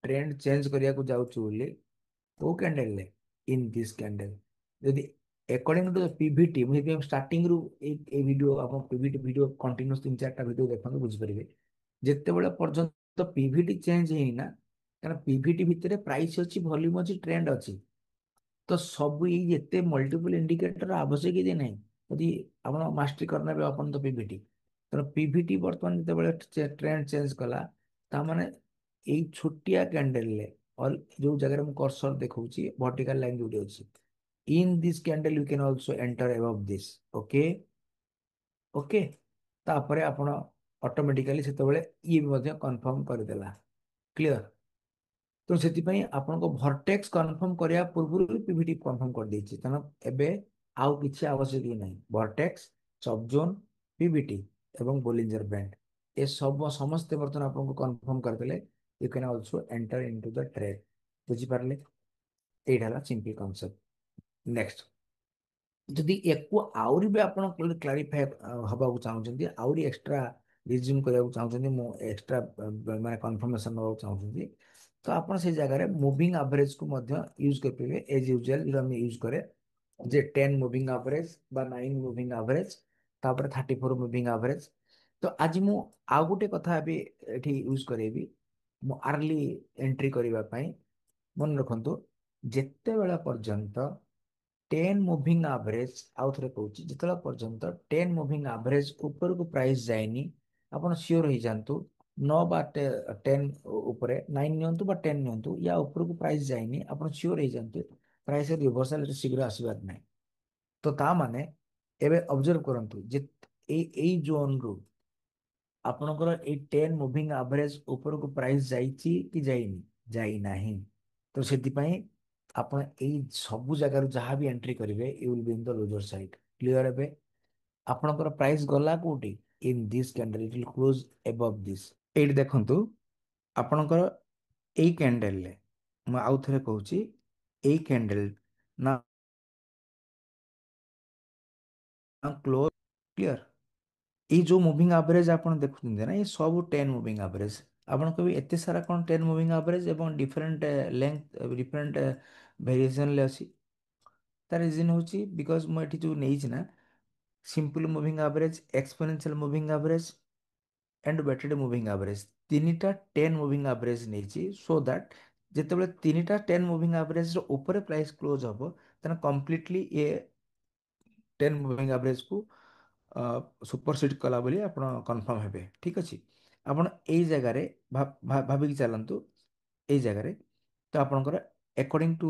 ଟ୍ରେଣ୍ଡ ଚେଞ୍ଜ କରିବାକୁ ଯାଉଛି ବୋଲି। କୋଉ କ୍ୟାଣ୍ଡେଲରେ? In this candle. ଯଦି ଆକର୍ଡିଂ ଟୁ ପିଭିଟି, ମୁଁ ସେଥିପାଇଁ ଷ୍ଟାର୍ଟିଂରୁ ଏଇ ଭିଡ଼ିଓ, ଆପଣ ପିଭିଟି ଭିଡ଼ିଓ କଣ୍ଟିନ୍ୟୁସ୍ 3-4ଟା ଭିଡ଼ିଓ ଦେଖନ୍ତୁ, ବୁଝିପାରିବେ। ଯେତେବେଳେ ପର୍ଯ୍ୟନ୍ତ ପିଭିଟି ଚେଞ୍ଜ ହେଇନି ନା, କାରଣ ପିଭିଟି ଭିତରେ ପ୍ରାଇସ୍ ଅଛି, ଭଲ୍ୟୁମ୍ ଅଛି, ଟ୍ରେଣ୍ଡ ଅଛି, ତ ସବୁ ଏଇ ଏତେ ମଲ୍ଟିପୁଲ ଇଣ୍ଡିକେଟର ଆବଶ୍ୟକ କିଛି ନାହିଁ। ଯଦି ଆପଣ ମାଷ୍ଟରି କରିନେବେ ଆପଣ ତ ପିଭିଟି, ତେଣୁ ପିଭିଟି ବର୍ତ୍ତମାନ ଯେତେବେଳେ ଟ୍ରେଣ୍ଡ ଚେଞ୍ଜ କଲା, ତାମାନେ ଏଇ ଛୋଟିଆ କ୍ୟାଣ୍ଡେଲରେ ଯୋଉ ଜାଗାରେ ମୁଁ କର୍ସର ଦେଖଉଛି, ଭର୍ଟିକାଲ ଲାଇନ ଯୋଉଠି ଅଛି, in this candle you can also enter above this. Okay, okay. ତାପରେ ଆପଣ ଅଟୋମେଟିକାଲି ସେତେବେଳେ ଇଏ ବି ମଧ୍ୟ କନଫର୍ମ କରିଦେଲା। କ୍ଲିୟର? ତ ସେଥିପାଇଁ ଆପଣଙ୍କ ଭର୍ଟେକ୍ସ କନଫର୍ମ କରିବା ପୂର୍ବରୁ ପିଭିଟି କନଫର୍ମ କରିଦେଇଛି, ତେଣୁ ଏବେ ଆଉ କିଛି ଆବଶ୍ୟକ ହିଁ ନାହିଁ। ଭର୍ଟେକ୍ସ, ସବଜୋନ୍, ପିଭିଟି ଏବଂ ବୋଲିଞ୍ଜର ବ୍ୟାଣ୍ଡ, ଏ ସବୁ ସମସ୍ତେ ବର୍ତ୍ତମାନ ଆପଣଙ୍କୁ କନଫର୍ମ କରିଦେଲେ, you can also enter into the trade. ବୁଝିପାରିଲେ? ଏଇଟା ହେଲା ସିମ୍ପଲ କନସେପ୍ଟ। ନେକ୍ସଟ, ଯଦି ୟାକୁ ଆହୁରି ବି ଆପଣ କ୍ଲାରିଫାଏ ହବାକୁ ଚାହୁଁଛନ୍ତି, ଆହୁରି ଏକ୍ସଟ୍ରା ରିଜ୍ୟୁମ୍ କରିବାକୁ ଚାହୁଁଛନ୍ତି, ମୁଁ ଏକ୍ସଟ୍ରା ମାନେ କନଫର୍ମେସନ ନେବାକୁ ଚାହୁଁଛନ୍ତି, ତ ଆପଣ ସେଇ ଜାଗାରେ ମୁଭିଂ ଆଭରେଜକୁ ମଧ୍ୟ ୟୁଜ୍ କରିପାରିବେ। ଏଜ୍ ୟୁଜୁଆଲ ଯୋଉଟା ଆମେ ୟୁଜ୍ କରେ, ଯେ 10 ମୁଭିଂ ଆଭରେଜ ବା 9 ମୁଭିଂ ଆଭରେଜ, ତାପରେ 34 ମୁଭିଂ ଆଭରେଜ। ତ ଆଜି ମୁଁ ଆଉ ଗୋଟେ କଥା ବି ଏଠି ୟୁଜ୍ କରେଇବି, ମୁଁ ଆର୍ଲି ଏଣ୍ଟ୍ରି କରିବା ପାଇଁ। ମନେ ରଖନ୍ତୁ, ଯେତେବେଳେ ପର୍ଯ୍ୟନ୍ତ 10 ମୁଭିଂ ଆଭରେଜ, ଆଉ ଥରେ କହୁଛି, ଯେତେବେଳେ ପର୍ଯ୍ୟନ୍ତ 10 ମୁଭିଂ ଆଭରେଜ ଉପରକୁ ପ୍ରାଇସ୍ ଯାଇନି, ଆପଣ ସିଓର ହେଇଯାଆନ୍ତୁ, 9 ବା 10 ଉପରେ, 9 ନିଅନ୍ତୁ ବା 10 ନିଅନ୍ତୁ, ୟା ଉପରକୁ ପ୍ରାଇସ୍ ଯାଇନି, ଆପଣ ସିଓର ହେଇଯାଆନ୍ତୁ ପ୍ରାଇସ୍ ରିଭର୍ସାଲ ଶୀଘ୍ର ଆସିବାର ନାହିଁ। ତ ତା ମାନେ ଏବେ ଅବଜର୍ଭ କରନ୍ତୁ ଯେ ଏଇ ଜୋନରୁ ଆପଣଙ୍କର ଏଇ 10 ମୁଭିଂ ଆଭରେଜ ଉପରକୁ ପ୍ରାଇସ୍ ଯାଇଛି କି ଯାଇନି? ଯାଇନାହିଁ। ତ ସେଥିପାଇଁ ଆପଣ ଏଇ ସବୁ ଜାଗାରୁ ଯାହା ବି ଏଣ୍ଟ୍ରି କରିବେ, you will be in the loser side. Clear? ଏବେ ଆପଣଙ୍କର ପ୍ରାଇସ୍ ଗଲା କୋଉଠି? In this candle, it will close above this. ଏଇଠି ଦେଖନ୍ତୁ, ଆପଣଙ୍କର ଏଇ କ୍ୟାଣ୍ଡେଲରେ, ମୁଁ ଆଉ ଥରେ କହୁଛି, ଏଇ କ୍ୟାଣ୍ଡେଲ ନା କ୍ଲୋଜ। କ୍ଲିୟର? ଏଇ ଯୋଉ ମୁଭିଂ ଆଭରେଜ ଆପଣ ଦେଖୁଛନ୍ତି ନା, ଏ ସବୁ 10 ମୁଭିଂ ଆଭରେଜ। ଆପଣ କହିବେ ଏତେ ସାରା କ'ଣ 10 ମୁଭିଂ ଆଭରେଜ ଏବଂ ଡିଫରେଣ୍ଟ ଲେନ୍ଥ, ଡିଫରେଣ୍ଟ ଭେରିଏସନରେ ଅଛି? ତା ରିଜିନ୍ ହେଉଛି ବିକଜ ମୁଁ ଏଠି ଯୋଉ ନେଇଛି ନା, simple moving average, exponential moving average and weighted moving average, ତିନିଟା 10 ମୁଭିଂ ଆଭରେଜ ନେଇଛି, ସୋ ଦ୍ୟାଟ୍ ଯେତେବେଳେ ତିନିଟା 10 ମୁଭିଂ ଆଭରେଜର ଉପରେ ପ୍ରାଇସ୍ କ୍ଲୋଜ ହବ, ତାହେଲେ କମ୍ପ୍ଲିଟଲି ଏ 10 ମୁଭିଂ ଆଭରେଜକୁ ସୁପରସିଡ୍ କଲା ବୋଲି ଆପଣ କନଫର୍ମ ହେବେ। ଠିକ୍ ଅଛି? ଆପଣ ଏଇ ଜାଗାରେ ଭାବିକି ଚାଲନ୍ତୁ, ଏଇ ଜାଗାରେ ତ ଆପଣଙ୍କର ଆକର୍ଡିଂ ଟୁ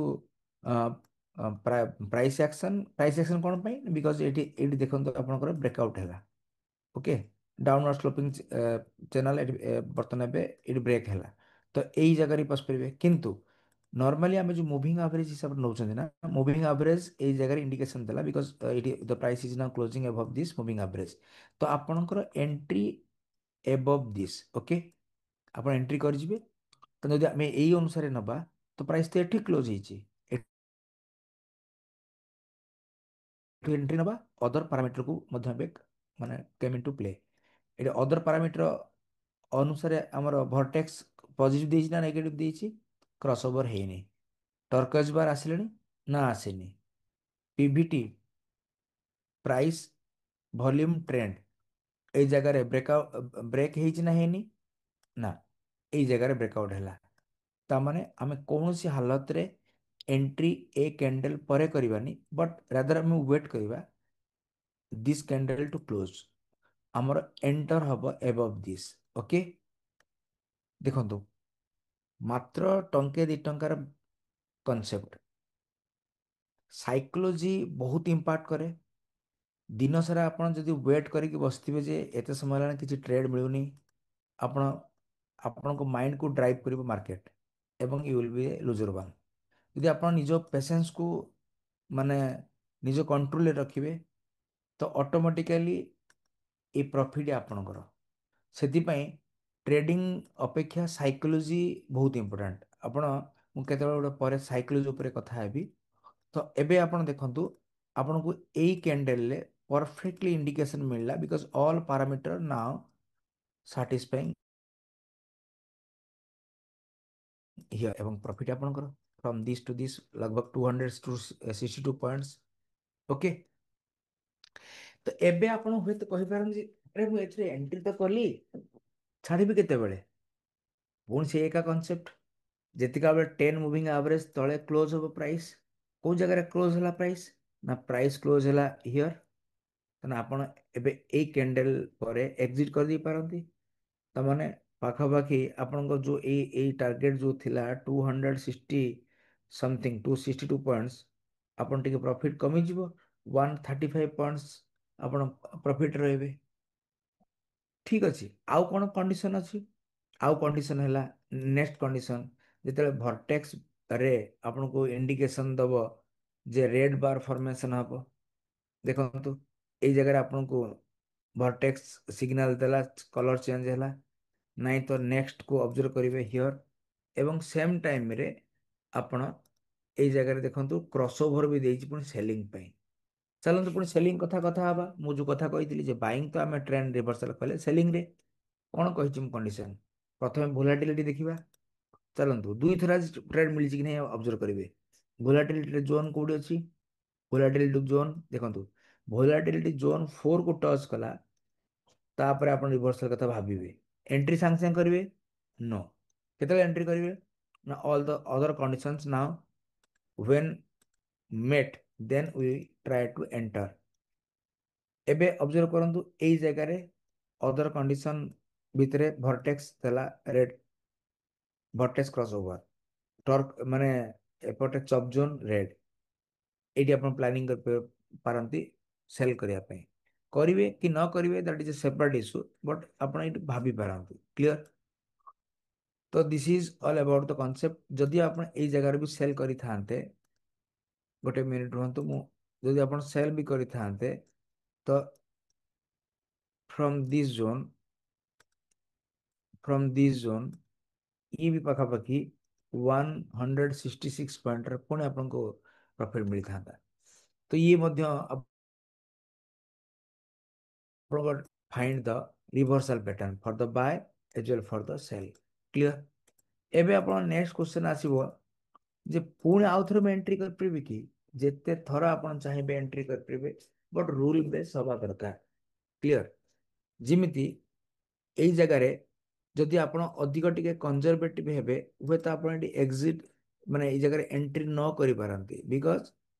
ପ୍ରାଇସ୍ ଆକ୍ସନ କ'ଣ ପାଇଁ? ବିକଜ ଏଇଠି ଏଇଠି ଦେଖନ୍ତୁ, ଆପଣଙ୍କର ବ୍ରେକଆଉଟ୍ ହେଲା। ଓକେ, ଡାଉନୱାର୍ଡ ସ୍ଲୋପିଂ ଚ୍ୟାନେଲ ଏଠି ବର୍ତ୍ତମାନ ଏବେ ଏଠି ବ୍ରେକ୍ ହେଲା, ତ ଏଇ ଜାଗାରେ ପଶିପାରିବେ। କିନ୍ତୁ ନର୍ମାଲି ଆମେ ଯୋଉ ମୁଭିଂ ଆଭରେଜ ହିସାବରେ ନେଉଛନ୍ତି ନା, ମୁଭିଂ ଆଭରେଜ ଏଇ ଜାଗାରେ ଇଣ୍ଡିକେସନ ଦେଲା, ବିକଜ ଏଇଠି the price is now closing above this moving average. ତ ଆପଣଙ୍କର ଏଣ୍ଟ୍ରି ଏବଭ୍ ଦିସ୍। ଓକେ, ଆପଣ ଏଣ୍ଟ୍ରି କରିଯିବେ। ତ ଯଦି ଆମେ ଏଇ ଅନୁସାରେ ନେବା, ତ ପ୍ରାଇସ୍ ତ ଏଠି କ୍ଲୋଜ ହେଇଛି, ଏଠୁ ଏଣ୍ଟ୍ରି ନେବା, ଅଦର ପାରାମିଟରକୁ ମଧ୍ୟ ଏବେ ମାନେ କେମ୍ ଇନ୍ ଟୁ ପ୍ଲେ। ଏଠି ଅଦର ପାରାମିଟର ଅନୁସାରେ ଆମର ଭର୍ଟେକ୍ସ ପଜିଟିଭ ଦେଇଛି ନା ନେଗେଟିଭ ଦେଇଛି? କ୍ରସ୍ ଓଭର ହେଇନି। ଟର୍କଏଜ୍ ବାର୍ ଆସିଲେଣି ନା ଆସିନି? ପିଭିଟି, ପ୍ରାଇସ୍, ଭଲ୍ୟୁମ୍, ଟ୍ରେଣ୍ଡ, ଏଇ ଜାଗାରେ ବ୍ରେକ୍ ହେଇଛି ନା ହେଇନି? ନା, ଏଇ ଜାଗାରେ ବ୍ରେକଆଉଟ୍ ହେଲା। ତାମାନେ ଆମେ କୌଣସି ହାଲତରେ ଏଣ୍ଟ୍ରି ଏ କ୍ୟାଣ୍ଡେଲ ପରେ କରିବାନି, ବଟ୍ ରାଦର ଆମେ ୱେଟ୍ କରିବା ଦିସ୍ କ୍ୟାଣ୍ଡେଲ ଟୁ କ୍ଲୋଜ। ଆମର ଏଣ୍ଟର ହବ ଏବଭ୍ ଦିସ୍। ଓକେ, ଦେଖନ୍ତୁ, ମାତ୍ର ଟଙ୍କେ 2 ଟଙ୍କାର କନସେପ୍ଟ। ସାଇକୋଲୋଜି ବହୁତ ଇମ୍ପାକ୍ଟ କରେ। ଦିନ ସାରା ଆପଣ ଯଦି ୱେଟ୍ କରିକି ବସିଥିବେ ଯେ ଏତେ ସମୟ ହେଲାଣି କିଛି ଟ୍ରେଡ୍ ମିଳୁନି, ଆପଣ ଆପଣଙ୍କ ମାଇଣ୍ଡକୁ ଡ୍ରାଇଭ୍ କରିବ ମାର୍କେଟ ଏବଂ you will be a loser one. ଯଦି ଆପଣ ନିଜ ପେସେନ୍ସକୁ ମାନେ ନିଜ କଣ୍ଟ୍ରୋଲରେ ରଖିବେ ତ ଅଟୋମେଟିକାଲି ଏ ପ୍ରଫିଟ୍ ଆପଣଙ୍କର। ସେଥିପାଇଁ ଟ୍ରେଡିଂ ଅପେକ୍ଷା ସାଇକୋଲୋଜି ବହୁତ ଇମ୍ପୋର୍ଟାଣ୍ଟ। ଆପଣ ମୁଁ କେତେବେଳେ ଗୋଟେ ପରେ ସାଇକୋଲୋଜି ଉପରେ କଥା ହେବି। ତ ଏବେ ଆପଣ ଦେଖନ୍ତୁ ଆପଣଙ୍କୁ ଏଇ କ୍ୟାଣ୍ଡେଲରେ ପରଫେକ୍ଟଲି ଇଣ୍ଡିକେସନ ମିଳିଲା because all parameter now satisfying here ଏବଂ ପ୍ରଫିଟ୍ ଆପଣଙ୍କର ଫ୍ରମ୍ ଦିସ୍ ଟୁ ଦିସ୍ लगभग 262 ପଏଣ୍ଟସ୍। ଓକେ, ତ ଏବେ ଆପଣ ହୁଏତ କହିପାରନ୍ତି ଆରେ ମୁଁ ଏଥିରେ ଏଣ୍ଟ୍ରି ତ କଲି, ଛାଡ଼ିବି କେତେବେଳେ? ପୁଣି ସେ ଏକା କନସେପ୍ଟ। ଯେତିକା ବେଳେ 10 ମୁଭିଂ ଆଭରେଜ ତଳେ କ୍ଲୋଜ ହେବ ପ୍ରାଇସ୍, କୋଉ ଜାଗାରେ କ୍ଲୋଜ ହେଲା ପ୍ରାଇସ୍? ନା ପ୍ରାଇସ୍ କ୍ଲୋଜ ହେଲା ହିୟର। ତାହେଲେ ଆପଣ ଏବେ ଏଇ କ୍ୟାଣ୍ଡେଲ ପରେ ଏକ୍ଜିଟ୍ କରିଦେଇ ପାରନ୍ତି। ତାମାନେ ପାଖାପାଖି ଆପଣଙ୍କ ଯୋଉ ଏଇ ଟାର୍ଗେଟ ଯୋଉ ଥିଲା 260 ସମଥିଙ୍ଗ 262 ପଏଣ୍ଟସ୍, ଆପଣ ଟିକେ ପ୍ରଫିଟ୍ କମିଯିବ, 135 ପଏଣ୍ଟସ୍ ଆପଣ ପ୍ରଫିଟ୍ ରହିବେ। ଠିକ୍ ଅଛି। ଆଉ କ'ଣ କଣ୍ଡିସନ ଅଛି? ଆଉ କଣ୍ଡିସନ ହେଲା ନେକ୍ସଟ କଣ୍ଡିସନ, ଯେତେବେଳେ ଭର୍ଟେକ୍ସ ରେ ଆପଣଙ୍କୁ ଇଣ୍ଡିକେସନ ଦବ ଯେ ରେଡ୍ ବାର୍ ଫର୍ମେସନ ହବ। ଦେଖନ୍ତୁ ଏଇ ଜାଗାରେ ଆପଣଙ୍କୁ ଭର୍ଟେକ୍ସ ସିଗ୍ନାଲ ଦେଲା, କଲର ଚେଞ୍ଜ ହେଲା। ନାଇଁ ତ ନେକ୍ସଟ କୁ ଅବଜର୍ଭ କରିବେ ହିୟର। ଏବଂ ସେମ୍ ଟାଇମରେ ଆପଣ ଏଇ ଜାଗାରେ ଦେଖନ୍ତୁ କ୍ରସ ଓଭର ବି ଦେଇଛି ପୁଣି ସେଲିଂ ପାଇଁ। ଚାଲନ୍ତୁ ପୁଣି ସେଲିଂ କଥା ହବା। ମୁଁ ଯୋଉ କଥା କହିଥିଲି ଯେ ବାଇଂ ତ ଆମେ ଟ୍ରେଣ୍ଡ ରିଭର୍ସାଲ କଲେ, ସେଲିଂରେ କ'ଣ କହିଛି ମୁଁ କଣ୍ଡିସନ? ପ୍ରଥମେ ଭୋଲାଟିଲିଟି ଦେଖିବା। ଚାଲନ୍ତୁ ଦୁଇଥର ଆଜି ଟ୍ରେଡ୍ ମିଳିଛି କି ନାହିଁ ଅବଜର୍ଭ କରିବେ। ଭୋଲାଟିଲିଟି ଜୋନ୍ କୋଉଠି ଅଛି? ଭୋଲାଟିଲିଟି ଜୋନ୍ ଦେଖନ୍ତୁ, ଭୋଲାଟିଲିଟି ଜୋନ୍ 4 କୁ ଟଚ୍ କଲା, ତାପରେ ଆପଣ ରିଭର୍ସାଲ କଥା ଭାବିବେ। ଏଣ୍ଟ୍ରି ସାଙ୍ଗେ ସାଙ୍ଗେ କରିବେ? नो। କେତେବେଳେ ଏଣ୍ଟ୍ରି କରିବେ? ନା all the other conditions now when met then we try to enter। ଏବେ ଅବଜର୍ଭ କରନ୍ତୁ ଏଇ ଜାଗାରେ ଅଦର କଣ୍ଡିସନ ଭିତରେ ଭର୍ଟେକ୍ସ ଦେଲା ରେଡ୍, ଭର୍ଟେକ୍ସ କ୍ରସ ଓଭର, ଟର୍କ ମାନେ ଏପଟେ ଚପ୍ ଜୋନ୍ ରେଡ୍। ଏଇଠି ଆପଣ ପ୍ଲାନିଂ କରିପାରନ୍ତି ସେଲ୍ କରିବା ପାଇଁ। କରିବେ କି ନ କରିବେ that is a separate issue, but ଆପଣ ଏଇଠି ଭାବି ପାରନ୍ତି। କ୍ଲିୟର? ତ this is all about the concept. ଯଦି ଆପଣ ଏଇ ଜାଗାରେ ବି ସେଲ୍ କରିଥାନ୍ତେ, ଗୋଟେ ମିନିଟ୍ ରୁହନ୍ତୁ, ମୁଁ ଯଦି ଆପଣ ସେଲ୍ ବି କରିଥାନ୍ତେ ତ ଫ୍ରମ୍ ଦିସ୍ ଜୋନ୍ ଇଏ ବି ପାଖାପାଖି 166 ପଏଣ୍ଟରେ ପୁଣି ଆପଣଙ୍କୁ ପ୍ରଫିଟ୍ ମିଳିଥାନ୍ତା। ତ ଇଏ ମଧ୍ୟ ଆପଣଙ୍କ find the reversal pattern for the buy as well for the sell. Clear? ଏବେ ଆପଣ ନେକ୍ସଟ କ୍ୱେଶ୍ଚନ ଆସିବ ଯେ ପୁଣି ଆଉ ଥରେ ମୁଁ ଏଣ୍ଟ୍ରି କରିପାରିବି କି? ଯେତେ ଥର ଆପଣ ଚାହିଁବେ ଏଣ୍ଟ୍ରି କରିପାରିବେ, ବଟ୍ ରୁଲ ବେସ୍ ହବା ଦରକାର। କ୍ଲିୟର? ଯେମିତି ଏଇ ଜାଗାରେ ଯଦି ଆପଣ ଅଧିକ ଟିକେ କନଜରଭେଟିଭ ହେବେ, ହୁଏତ ଆପଣ ଏଠି ଏକ୍ଜିଟ୍ ମାନେ ଏଇ ଜାଗାରେ ଏଣ୍ଟ୍ରି ନ କରିପାରନ୍ତି। ବିକଜ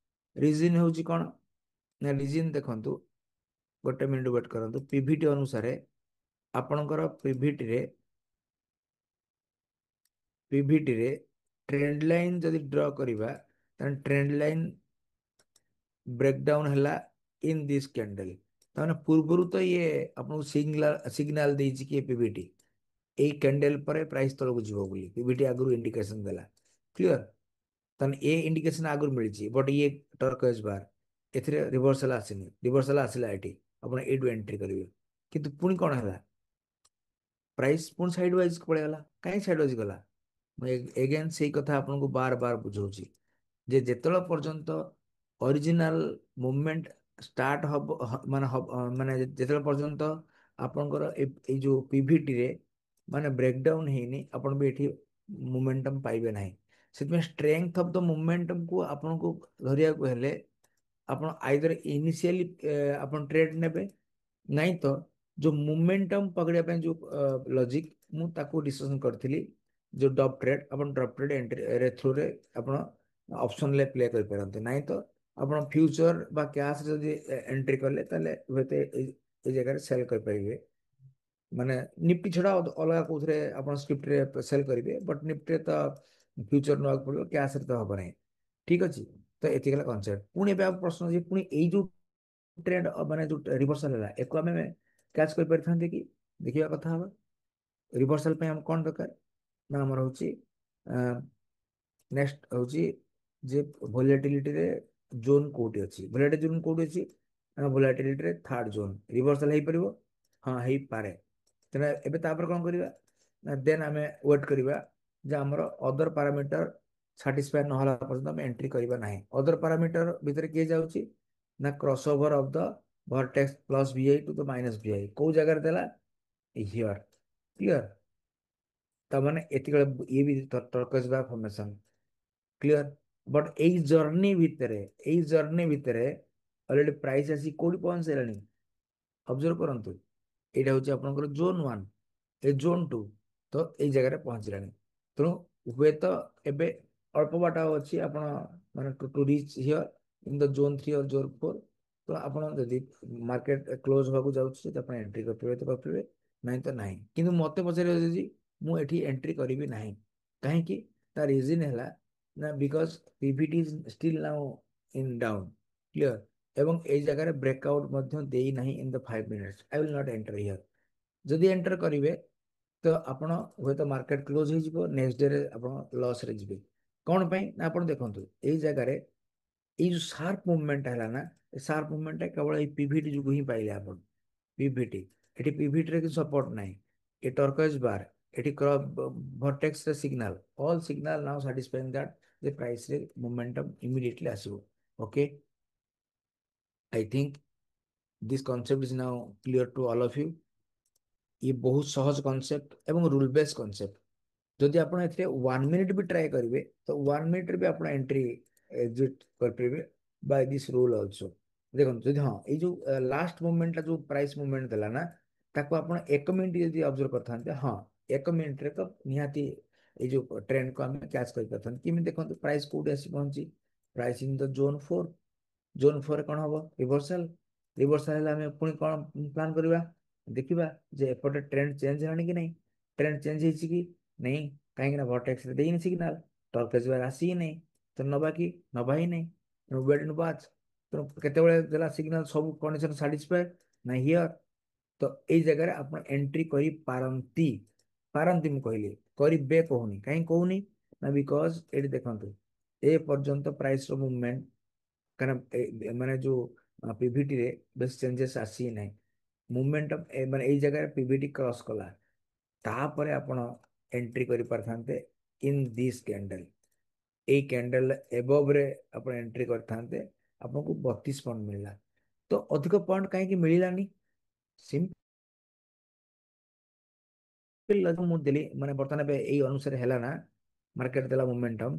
ରିଜିନ୍ ହେଉଛି କ'ଣ? ନା ରିଜିନ୍ ଦେଖନ୍ତୁ, ଗୋଟେ ମିନିଟ୍ ୱେଟ୍ କରନ୍ତୁ। ପିଭିଟି ଅନୁସାରେ ଆପଣଙ୍କର ପିଭିଟିରେ ଟ୍ରେଣ୍ଡ ଲାଇନ୍ ଯଦି ଡ୍ର କରିବା, ତାହେଲେ ଟ୍ରେଣ୍ଡ ଲାଇନ୍ ବ୍ରେକଡାଉନ୍ ହେଲା ଇନ୍ ଦିସ୍ କ୍ୟାଣ୍ଡେଲ। ତାମାନେ ପୂର୍ବରୁ ତ ଇଏ ଆପଣଙ୍କୁ ସିଗ୍ନାଲ ଦେଇଛି କି ପିଭିଟି ଏଇ କ୍ୟାଣ୍ଡେଲ ପରେ ପ୍ରାଇସ୍ ତଳକୁ ଯିବ ବୋଲି ପିଭିଟି ଆଗରୁ ଇଣ୍ଡିକେସନ ଦେଲା। କ୍ଲିୟର? ତାହେଲେ ଏ ଇଣ୍ଡିକେସନ ଆଗରୁ ମିଳିଛି, ବଟ୍ ଇଏ ଟର୍କୋଏଜ୍ ବାର୍ ଏଥିରେ ରିଭର୍ସାଲ ଆସିନି। ରିଭର୍ସାଲ ଆସିଲା ଏଠି, ଆପଣ ଏଇଠୁ ଏଣ୍ଟ୍ରି କରିବେ। କିନ୍ତୁ ପୁଣି କ'ଣ ହେଲା? ପ୍ରାଇସ୍ ପୁଣି ସାଇଡ୍ ୱାଇଜ୍ ପଳେଇଗଲା। କାହିଁ ସାଇଡ୍ ୱାଇଜ୍ ଗଲା? ମୁଁ ଏଗେନ୍ ସେଇ କଥା ଆପଣଙ୍କୁ ବାର ବାର ବୁଝଉଛି ଯେ ଯେତେବେଳେ ପର୍ଯ୍ୟନ୍ତ ଅରିଜିନାଲ ମୁଭମେଣ୍ଟ ଷ୍ଟାର୍ଟ ହବ ମାନେ ଯେତେବେଳେ ପର୍ଯ୍ୟନ୍ତ ଆପଣଙ୍କର ଏଇ ଯୋଉ ପିଭିଟିରେ ମାନେ ବ୍ରେକଡାଉନ ହେଇନି, ଆପଣ ବି ଏଠି ମୋମେଣ୍ଟମ ପାଇବେ ନାହିଁ। ସେଥିପାଇଁ ଷ୍ଟ୍ରେଙ୍ଗଥ ଅଫ ଦ ମୋମେଣ୍ଟମକୁ ଆପଣଙ୍କୁ ଧରିବାକୁ ହେଲେ ଆପଣ ଆଇଦର ଇନିସିଆଲି ଆପଣ ଟ୍ରେଡ୍ ନେବେ, ନାଇଁ ତ ଯୋଉ ମୋମେଣ୍ଟମ ପକଡ଼ିବା ପାଇଁ ଯୋଉ ଲଜିକ୍ ମୁଁ ତାକୁ ଡିସ୍କସନ କରିଥିଲି, ଯୋଉ ଡପ୍ ଟ୍ରେଡ୍, ଆପଣ ଡପ୍ ଟ୍ରେଡ୍ ଏଣ୍ଟ୍ରି ଥ୍ରୁରେ ଆପଣ ଅପସନରେ ପ୍ଲେ କରିପାରନ୍ତି। ନାଇଁ ତ ଆପଣ ଫ୍ୟୁଚର ବା କ୍ୟାସ୍ ଯଦି ଏଣ୍ଟ୍ରି କଲେ ତାହେଲେ ହୁଏତ ଏଇ ଜାଗାରେ ସେଲ୍ କରିପାରିବେ। ମାନେ ନିଫ୍ଟି ଛଡା ଅଲଗା କୋଉଥିରେ ଆପଣ ସ୍କ୍ରିପ୍ଟରେ ସେଲ୍ କରିବେ, ବଟ୍ ନିଫ୍ଟିରେ ତ ଫ୍ୟୁଚର ନେବାକୁ ପଡିବ, କ୍ୟାସରେ ତ ହବ ନାହିଁ। ଠିକ ଅଛି, ତ ଏତିକି ହେଲା କନସେପ୍ଟ। ପୁଣି ଏବେ ଆଉ ପ୍ରଶ୍ନ ଅଛି, ପୁଣି ଏଇ ଯୋଉ ଟ୍ରେଣ୍ଡ ମାନେ ଯୋଉ ରିଭର୍ସାଲ ହେଲା, ଏକୁ ଆମେ କ୍ୟାଚ୍ କରିପାରିଥାନ୍ତେ କି? ଦେଖିବା କଥା ହବା। ରିଭର୍ସାଲ ପାଇଁ ଆମ କଣ ଦରକାର ନା ଆମର ହଉଛି ନେକ୍ସଟ ହଉଛି ଯେ ଭୋଲାଟିଲିଟିରେ ଜୋନ୍ କୋଉଠି ଅଛି, ଭୋଲାଟିଲିଟି ଜୋନ୍ କୋଉଠି ଅଛି ନା ଭୋଲାଟିଲିଟିରେ ଥାର୍ଡ ଜୋନ୍। ରିଭର୍ସାଲ ହେଇପାରିବ, ହଁ ହେଇପାରେ। ତେଣୁ ଏବେ ତାପରେ କଣ କରିବା ନା ଦେନ୍ ଆମେ ୱେଟ୍ କରିବା ଯେ ଆମର ଅଦର ପାରାମିଟର ସାଟିସ୍ଫାଏ ନହେଲା ପର୍ଯ୍ୟନ୍ତ ଆମେ ଏଣ୍ଟ୍ରି କରିବା ନାହିଁ। ଅଦର ପାରାମିଟର ଭିତରେ କିଏ ଯାଉଛି ନା cross over of the vortex plus VI to the minus VI କୋଉ ଜାଗାରେ ଦେଲା, ହିଅର। କ୍ଲିୟର, ତାମାନେ ଏତିକି ଇଏ ବି ଟର୍କୋଇଜ୍ ବାର ଫର୍ମେସନ। କ୍ଲିୟର, ବଟ୍ ଏଇ ଜର୍ଣ୍ଣି ଭିତରେ ଅଲରେଡି ପ୍ରାଇସ୍ ଆସି କୋଉଠି ପହଞ୍ଚି ସାରିଲାଣି, ଅବଜର୍ଭ କରନ୍ତୁ। ଏଇଟା ହଉଛି ଆପଣଙ୍କର ଜୋନ୍ 1, ଏ ଜୋନ୍ 2, ତ ଏଇ ଜାଗାରେ ପହଞ୍ଚିଲାଣି। ତେଣୁ ହୁଏତ ଏବେ ଅଳ୍ପ ବାଟ ଆଉ ଅଛି ଆପଣ ମାନେ to reach here in the zone 3 or zone 4। ତ ଆପଣ ଯଦି ମାର୍କେଟ କ୍ଲୋଜ ହବାକୁ ଯାଉଛି ଯଦି ଆପଣ ଏଣ୍ଟ୍ରି କରିପାରିବେ ତ କରିପାରିବେ, ନାହିଁ ତ ନାହିଁ। କିନ୍ତୁ ମତେ ପଚାରିବ ଯଦି ମୁଁ ଏଠି ଏଣ୍ଟ୍ରି କରିବି ନାହିଁ, କାହିଁକି? ତା ରିଜିନ୍ ହେଲା ନା because PVT is still now in down. Clear, ଏବଂ ଏଇ ଜାଗାରେ ବ୍ରେକଆଉଟ ମଧ୍ୟ ଦେଇନାହିଁ in the 5 minutes। I will not enter here. ଯଦି ଏଣ୍ଟର କରିବେ ତ ଆପଣ ହୁଏତ ମାର୍କେଟ କ୍ଲୋଜ ହେଇଯିବ, ନେକ୍ସଟ ଡେରେ ଆପଣ ଲସ୍ରେ ଯିବେ। କଣ ପାଇଁ ନା ଆପଣ ଦେଖନ୍ତୁ ଏଇ ଜାଗାରେ ଏଇ ଯୋଉ ସାର୍ପ ମୁଭମେଣ୍ଟ ହେଲା ନା, ଏ ସାର୍ପ ମୁଭମେଣ୍ଟଟା କେବଳ ଏଇ ପିଭିଟି ଯୋଗୁ ହିଁ ପାଇଲେ ଆପଣ। ପିଭିଟି, ଏଠି ପିଭିଟିରେ କିଛି ସପୋର୍ଟ ନାହିଁ। ଏ ଟର୍କୋଇଜ୍ ବାର, ଏଠି ଭର୍ଟେକ୍ସର signal, all signal now satisfying that ଯେ ପ୍ରାଇସରେ ମୋମେଣ୍ଟମ ଇମିଡିଏଟଲି ଆସିବ। Okay, I think this concept is now clear to all of you. ଇଏ ବହୁତ ସହଜ କନସେପ୍ଟ ଏବଂ ରୁଲ ବେସ୍ କନସେପ୍ଟ। ଯଦି ଆପଣ ଏଥିରେ 1 ମିନିଟ୍ ବି ଟ୍ରାଏ କରିବେ ତ 1 ମିନିଟ୍ରେ ବି ଆପଣ ଏଣ୍ଟ୍ରି ଏକ୍ଜିଟ୍ କରିପାରିବେ ବାଇ ଦିସ୍ ରୁଲ୍ ଅଲସୋ। ଦେଖନ୍ତୁ ଯଦି ହଁ ଏଇ ଯୋଉ ଲାଷ୍ଟ ମୁଭମେଣ୍ଟଟା ଯୋଉ ପ୍ରାଇସ୍ ମୁଭମେଣ୍ଟ ଦେଲା ନା, ତାକୁ ଆପଣ 1 ମିନିଟ୍ ଯଦି ଅବଜର୍ଭ କରିଥାନ୍ତେ, ହଁ 1 ମିନିଟ୍ରେ ତ ନିହାତି ଏଇ ଯୋଉ ଟ୍ରେଣ୍ଡକୁ ଆମେ କ୍ୟାଚ୍ କରିପାରିଥାନ୍ତେ। କେମିତି ଦେଖନ୍ତୁ ପ୍ରାଇସ୍ କୋଉଠି ଆସି ପହଞ୍ଚି, price in the zone 4। Zone 4ରେ କ'ଣ ହବ, ରିଭର୍ସାଲ। ରିଭର୍ସାଲ ହେଲେ ଆମେ ପୁଣି କ'ଣ ପ୍ଲାନ୍ କରିବା, ଦେଖିବା ଯେ ଏପଟେ ଟ୍ରେଣ୍ଡ ଚେଞ୍ଜ ହେଲାଣି କି ନାହିଁ। ଟ୍ରେଣ୍ଡ ଚେଞ୍ଜ ହେଇଛି କି ନାହିଁ, କାହିଁକି ନା ଭର୍ଟେକ୍ସରେ ଦେଇନି ସିଗ୍ନାଲ, ଟର୍କୋଇଜ୍ ବାର ଆସିି ନାହିଁ, ତ ନବା କି ନବା ହିଁ ନାହିଁ। ତେଣୁ ୱେଟ୍ ଆଣ୍ଡ ୱାଚ୍। ତେଣୁ କେତେବେଳେ ଦେଲା ସିଗ୍ନାଲ, ସବୁ କଣ୍ଡିସନ ସାଟିସ୍ଫାଏ ନା ହିଅର, ତ ଏଇ ଜାଗାରେ ଆପଣ ଏଣ୍ଟ୍ରି କରିପାରନ୍ତି। ପାରନ୍ତି ମୁଁ କହିଲି, କରିବେ କହୁନି। କାହିଁ କହୁନି ନା ବିକଜ ଏଠି ଦେଖନ୍ତୁ ଏ ପର୍ଯ୍ୟନ୍ତ ପ୍ରାଇସର ମୁଭମେଣ୍ଟ କାରଣ ମାନେ ଯୋଉ ପିଭିଟିରେ ବେଶ ଚେଞ୍ଜେସ୍ ଆସି ନାହିଁ। ମୁଭମେଣ୍ଟ ମାନେ ଏଇ ଜାଗାରେ ପିଭିଟି କ୍ରସ୍ କଲା, ତାପରେ ଆପଣ ଏଣ୍ଟ୍ରି କରିପାରିଥାନ୍ତେ ଇନ୍ ଦିସ୍ କ୍ୟାଣ୍ଡେଲ। ଏଇ କ୍ୟାଣ୍ଡେଲ ଏବଭରେ ଆପଣ ଏଣ୍ଟ୍ରି କରିଥାନ୍ତେ, ଆପଣଙ୍କୁ 32 ପଏଣ୍ଟ ମିଳିଲା। ତ ଅଧିକ ପଏଣ୍ଟ କାହିଁକି ମିଳିଲାନି? ସିମ୍ପଲ ମୁଁ ଦେଲି, ମାନେ ବର୍ତ୍ତମାନ ଏବେ ଏଇ ଅନୁସାରେ ହେଲା ନା, ମାର୍କେଟ ଦେଲା ମୋମେଣ୍ଟମ,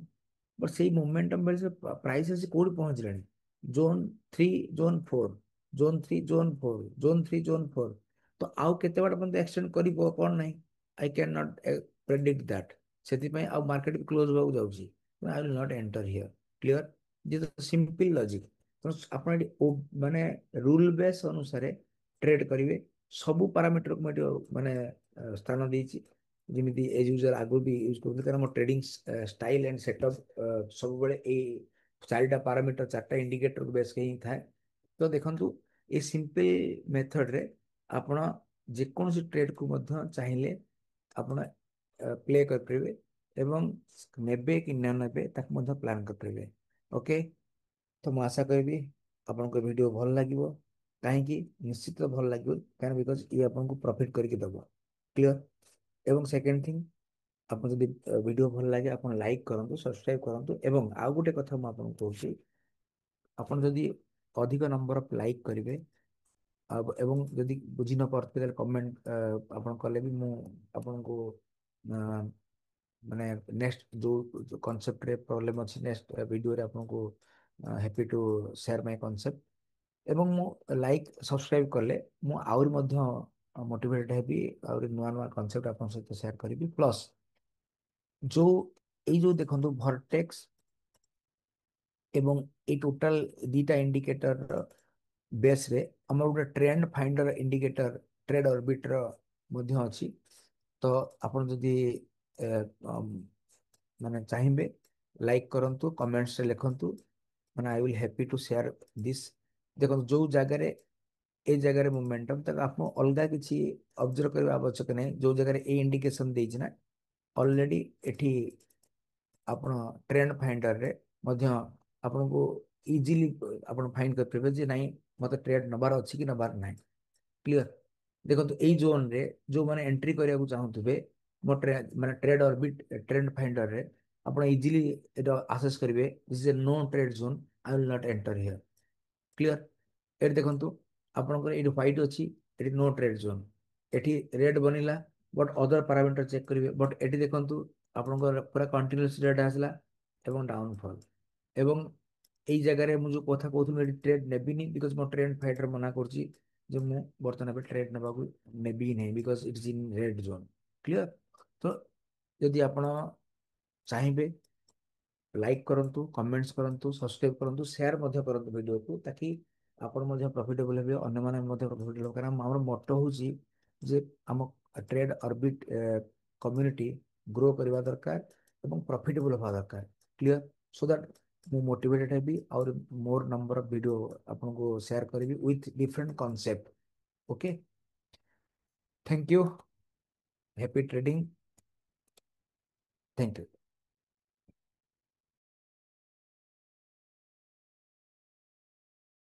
ବଟ୍ ସେଇ ମୋମେଣ୍ଟମ ବେଳେ ପ୍ରାଇସ୍ ଆସି କୋଉଠି ପହଞ୍ଚିଲାଣି, ଜୋନ୍ 3 ଜୋନ୍ 4, ଜୋନ୍ 3 ଜୋନ୍ 4, ତ ଆଉ କେତେ ବାଟ ପର୍ଯ୍ୟନ୍ତ ଏକ୍ସଟେଣ୍ଡ କରିବ କ'ଣ ନାହିଁ, I can not predict that. ସେଥିପାଇଁ ଆଉ ମାର୍କେଟ ବି କ୍ଲୋଜ ହେବାକୁ ଯାଉଛି, I will not enter here. Clear, ଯେହେତୁ ସିମ୍ପଲ ଲଜିକ। ତେଣୁ ଆପଣ ଏଠି ମାନେ ରୁଲ ବେସ୍ ଅନୁସାରେ ଟ୍ରେଡ୍ କରିବେ। ସବୁ ପାରାମିଟରକୁ ମୁଁ ଏଠି ମାନେ ସ୍ଥାନ ଦେଇଛି, ଯେମିତି ଏଜ୍ ୟୁଜର ଆଗରୁ ବି ୟୁଜ୍ କରୁଥିଲି, କାରଣ ମୋ ଟ୍ରେଡିଂ ଷ୍ଟାଇଲ ଆଣ୍ଡ ସେଟଅପ୍ ସବୁବେଳେ ଏଇ 4ଟା ପାରାମିଟର, 4ଟା ଇଣ୍ଡିକେଟରକୁ ବେସ୍ ହିଁ ଥାଏ। ତ ଦେଖନ୍ତୁ ଏ ସିମ୍ପଲ ମେଥଡରେ ଆପଣ ଯେକୌଣସି ଟ୍ରେଡକୁ ମଧ୍ୟ ଚାହିଁଲେ ଆପଣ ପ୍ଲେ କରିପାରିବେ ଏବଂ ନେବେ କି ନ ନେବେ ତାକୁ ମଧ୍ୟ ପ୍ଲାନ୍ କରିପାରିବେ। ଓକେ, ତ ମୁଁ ଆଶା କରିବି ଆପଣଙ୍କ ଭିଡ଼ିଓ ଭଲ ଲାଗିବ। କାହିଁକି? ନିଶ୍ଚିତ ଭଲ ଲାଗିବ, କାରଣ ବିକଜ ଇଏ ଆପଣଙ୍କୁ ପ୍ରଫିଟ୍ କରିକି ଦେବ। କ୍ଲିୟର, ଏବଂ ସେକେଣ୍ଡ ଥିଙ୍ଗ, ଆପଣ ଯଦି ଭିଡ଼ିଓ ଭଲ ଲାଗେ ଆପଣ ଲାଇକ୍ କରନ୍ତୁ, ସବସ୍କ୍ରାଇବ୍ କରନ୍ତୁ। ଏବଂ ଆଉ ଗୋଟେ କଥା ମୁଁ ଆପଣଙ୍କୁ କହୁଛି, ଆପଣ ଯଦି ଅଧିକ ନମ୍ବର ଅଫ୍ ଲାଇକ୍ କରିବେ ଏବଂ ଯଦି ବୁଝି ନ ପାରୁଥିବେ ତାହେଲେ କମେଣ୍ଟ ଆପଣ କଲେ ବି ମୁଁ ଆପଣଙ୍କୁ ମାନେ ନେକ୍ସଟ ଯୋଉ କନସେପ୍ଟରେ ପ୍ରୋବ୍ଲେମ୍ ଅଛି ନେକ୍ସଟ ଭିଡ଼ିଓରେ ଆପଣଙ୍କୁ happy to share my concept. ଏବଂ ମୁଁ ଲାଇକ୍ ସବସ୍କ୍ରାଇବ୍ କଲେ ମୁଁ ଆହୁରି ମଧ୍ୟ ମୋଟିଭେଟେଡ୍ ହେବି, ଆହୁରି ନୂଆ ନୂଆ କନସେପ୍ଟ ଆପଣଙ୍କ ସହିତ ସେୟାର କରିବି। ପ୍ଲସ୍ ଯୋଉ ଏଇ ଯୋଉ ଦେଖନ୍ତୁ ଭର୍ଟେକ୍ସ ଏବଂ ଏଇ ଟୋଟାଲ ଦିଟା ଇଣ୍ଡିକେଟର ବେସ୍ରେ ଆମର ଗୋଟେ trend finder indicator trade orbiter ମଧ୍ୟ ଅଛି। ତ ଆପଣ ଯଦି ଏ, ଅମ୍, ମାନେ ଚାହିଁବେ ଲାଇକ୍ କରନ୍ତୁ, କମେଣ୍ଟସରେ ଲେଖନ୍ତୁ, ମାନେ I will happy to share this. ଦେଖନ୍ତୁ ଯୋଉ ଜାଗାରେ ଏଇ ଜାଗାରେ ମୋମେଣ୍ଟମ, ତାକୁ ଆପଣ ଅଲଗା କିଛି ଅବଜର୍ଭ କରିବା ଆବଶ୍ୟକ ନାହିଁ। ଯୋଉ ଜାଗାରେ ଏଇ ଇଣ୍ଡିକେସନ ଦେଇଛି ନା ଅଲରେଡି ଏଠି ଆପଣ ଟ୍ରେଣ୍ଡ ଫାଇଣ୍ଡରରେ ମଧ୍ୟ ଆପଣଙ୍କୁ ଇଜିଲି ଆପଣ ଫାଇଣ୍ଡ କରିପାରିବେ ଯେ ନାଇଁ ମତେ ଟ୍ରେଡ୍ ନବାର ଅଛି କି ନବାର ନାହିଁ। କ୍ଲିୟର। ଦେଖନ୍ତୁ ଏଇ ଜୋନରେ ଯୋଉମାନେ ଏଣ୍ଟ୍ରି କରିବାକୁ ଚାହୁଁଥିବେ ମୋ ମାନେ ଟ୍ରେଡ୍ ଅର୍ବିଟ ଟ୍ରେଣ୍ଡ ଫାଇଣ୍ଡରରେ ଆପଣ ଇଜିଲି ଏଟା ଆସେସ୍ କରିବେ this is a no trade zone, I will not enter here. Clear. ଏଠି ଦେଖନ୍ତୁ ଆପଣଙ୍କର ଏଇଠି ହ୍ୱାଇଟ୍ ଅଛି, ଏଠି नो ଟ୍ରେଡ୍ ଜୋନ୍, ଏଠି ରେଡ୍ ବନିଲା ବଟ୍ ଅଦର ପାରାମିଟର ଚେକ୍ କରିବେ। ବଟ୍ ଏଠି ଦେଖନ୍ତୁ ଆପଣଙ୍କର ପୁରା କଣ୍ଟିନ୍ୟୁସ୍ ରେଡ୍ ଆସିଲା ଏବଂ ଡାଉନଫଲ୍। ଏବଂ ଏଇ ଜାଗାରେ ମୁଁ ଯୋଉ କଥା କହୁଥିଲି ଏଠି ଟ୍ରେଡ୍ ନେବିନି ବିକଜ ମୋ ଟ୍ରେଣ୍ଡ ଫାଇଟର ମନା କରୁଛି ଯେ ମୁଁ ବର୍ତ୍ତମାନ ଏବେ ଟ୍ରେଡ୍ ନେବାକୁ ନେବି ହିଁ ନାହିଁ because it's in red zone. Clear. ତ ଯଦି ଆପଣ ଚାହିଁବେ ଲାଇକ୍ କରନ୍ତୁ, କମେଣ୍ଟସ୍ କରନ୍ତୁ, ସବସ୍କ୍ରାଇବ୍ କରନ୍ତୁ, ସେୟାର ମଧ୍ୟ କରନ୍ତୁ ଭିଡ଼ିଓକୁ, ତାକି ଆପଣ ମଧ୍ୟ ପ୍ରଫିଟେବଲ୍ ହେବେ, ଅନ୍ୟମାନେ ମଧ୍ୟ ପ୍ରଫିଟେବଲ୍ ହେବେ। କାରଣ ଆମର ମଟୋ ହେଉଛି ଯେ ଆମ ଟ୍ରେଡ୍ ଅର୍ବିଟ କମ୍ୟୁନିଟି ଗ୍ରୋ କରିବା ଦରକାର ଏବଂ ପ୍ରଫିଟେବଲ୍ ହେବା ଦରକାର। କ୍ଲିୟର। ସୋ ଦ୍ୟାଟ୍ ମୁଁ ମୋଟିଭେଟେଡ୍ ହେବି ଆଉ ମୋର୍ ନମ୍ବର ଅଫ୍ ଭିଡ଼ିଓ ଆପଣଙ୍କୁ ସେୟାର କରିବି with different concept. Okay, thank you, happy trading, thank you.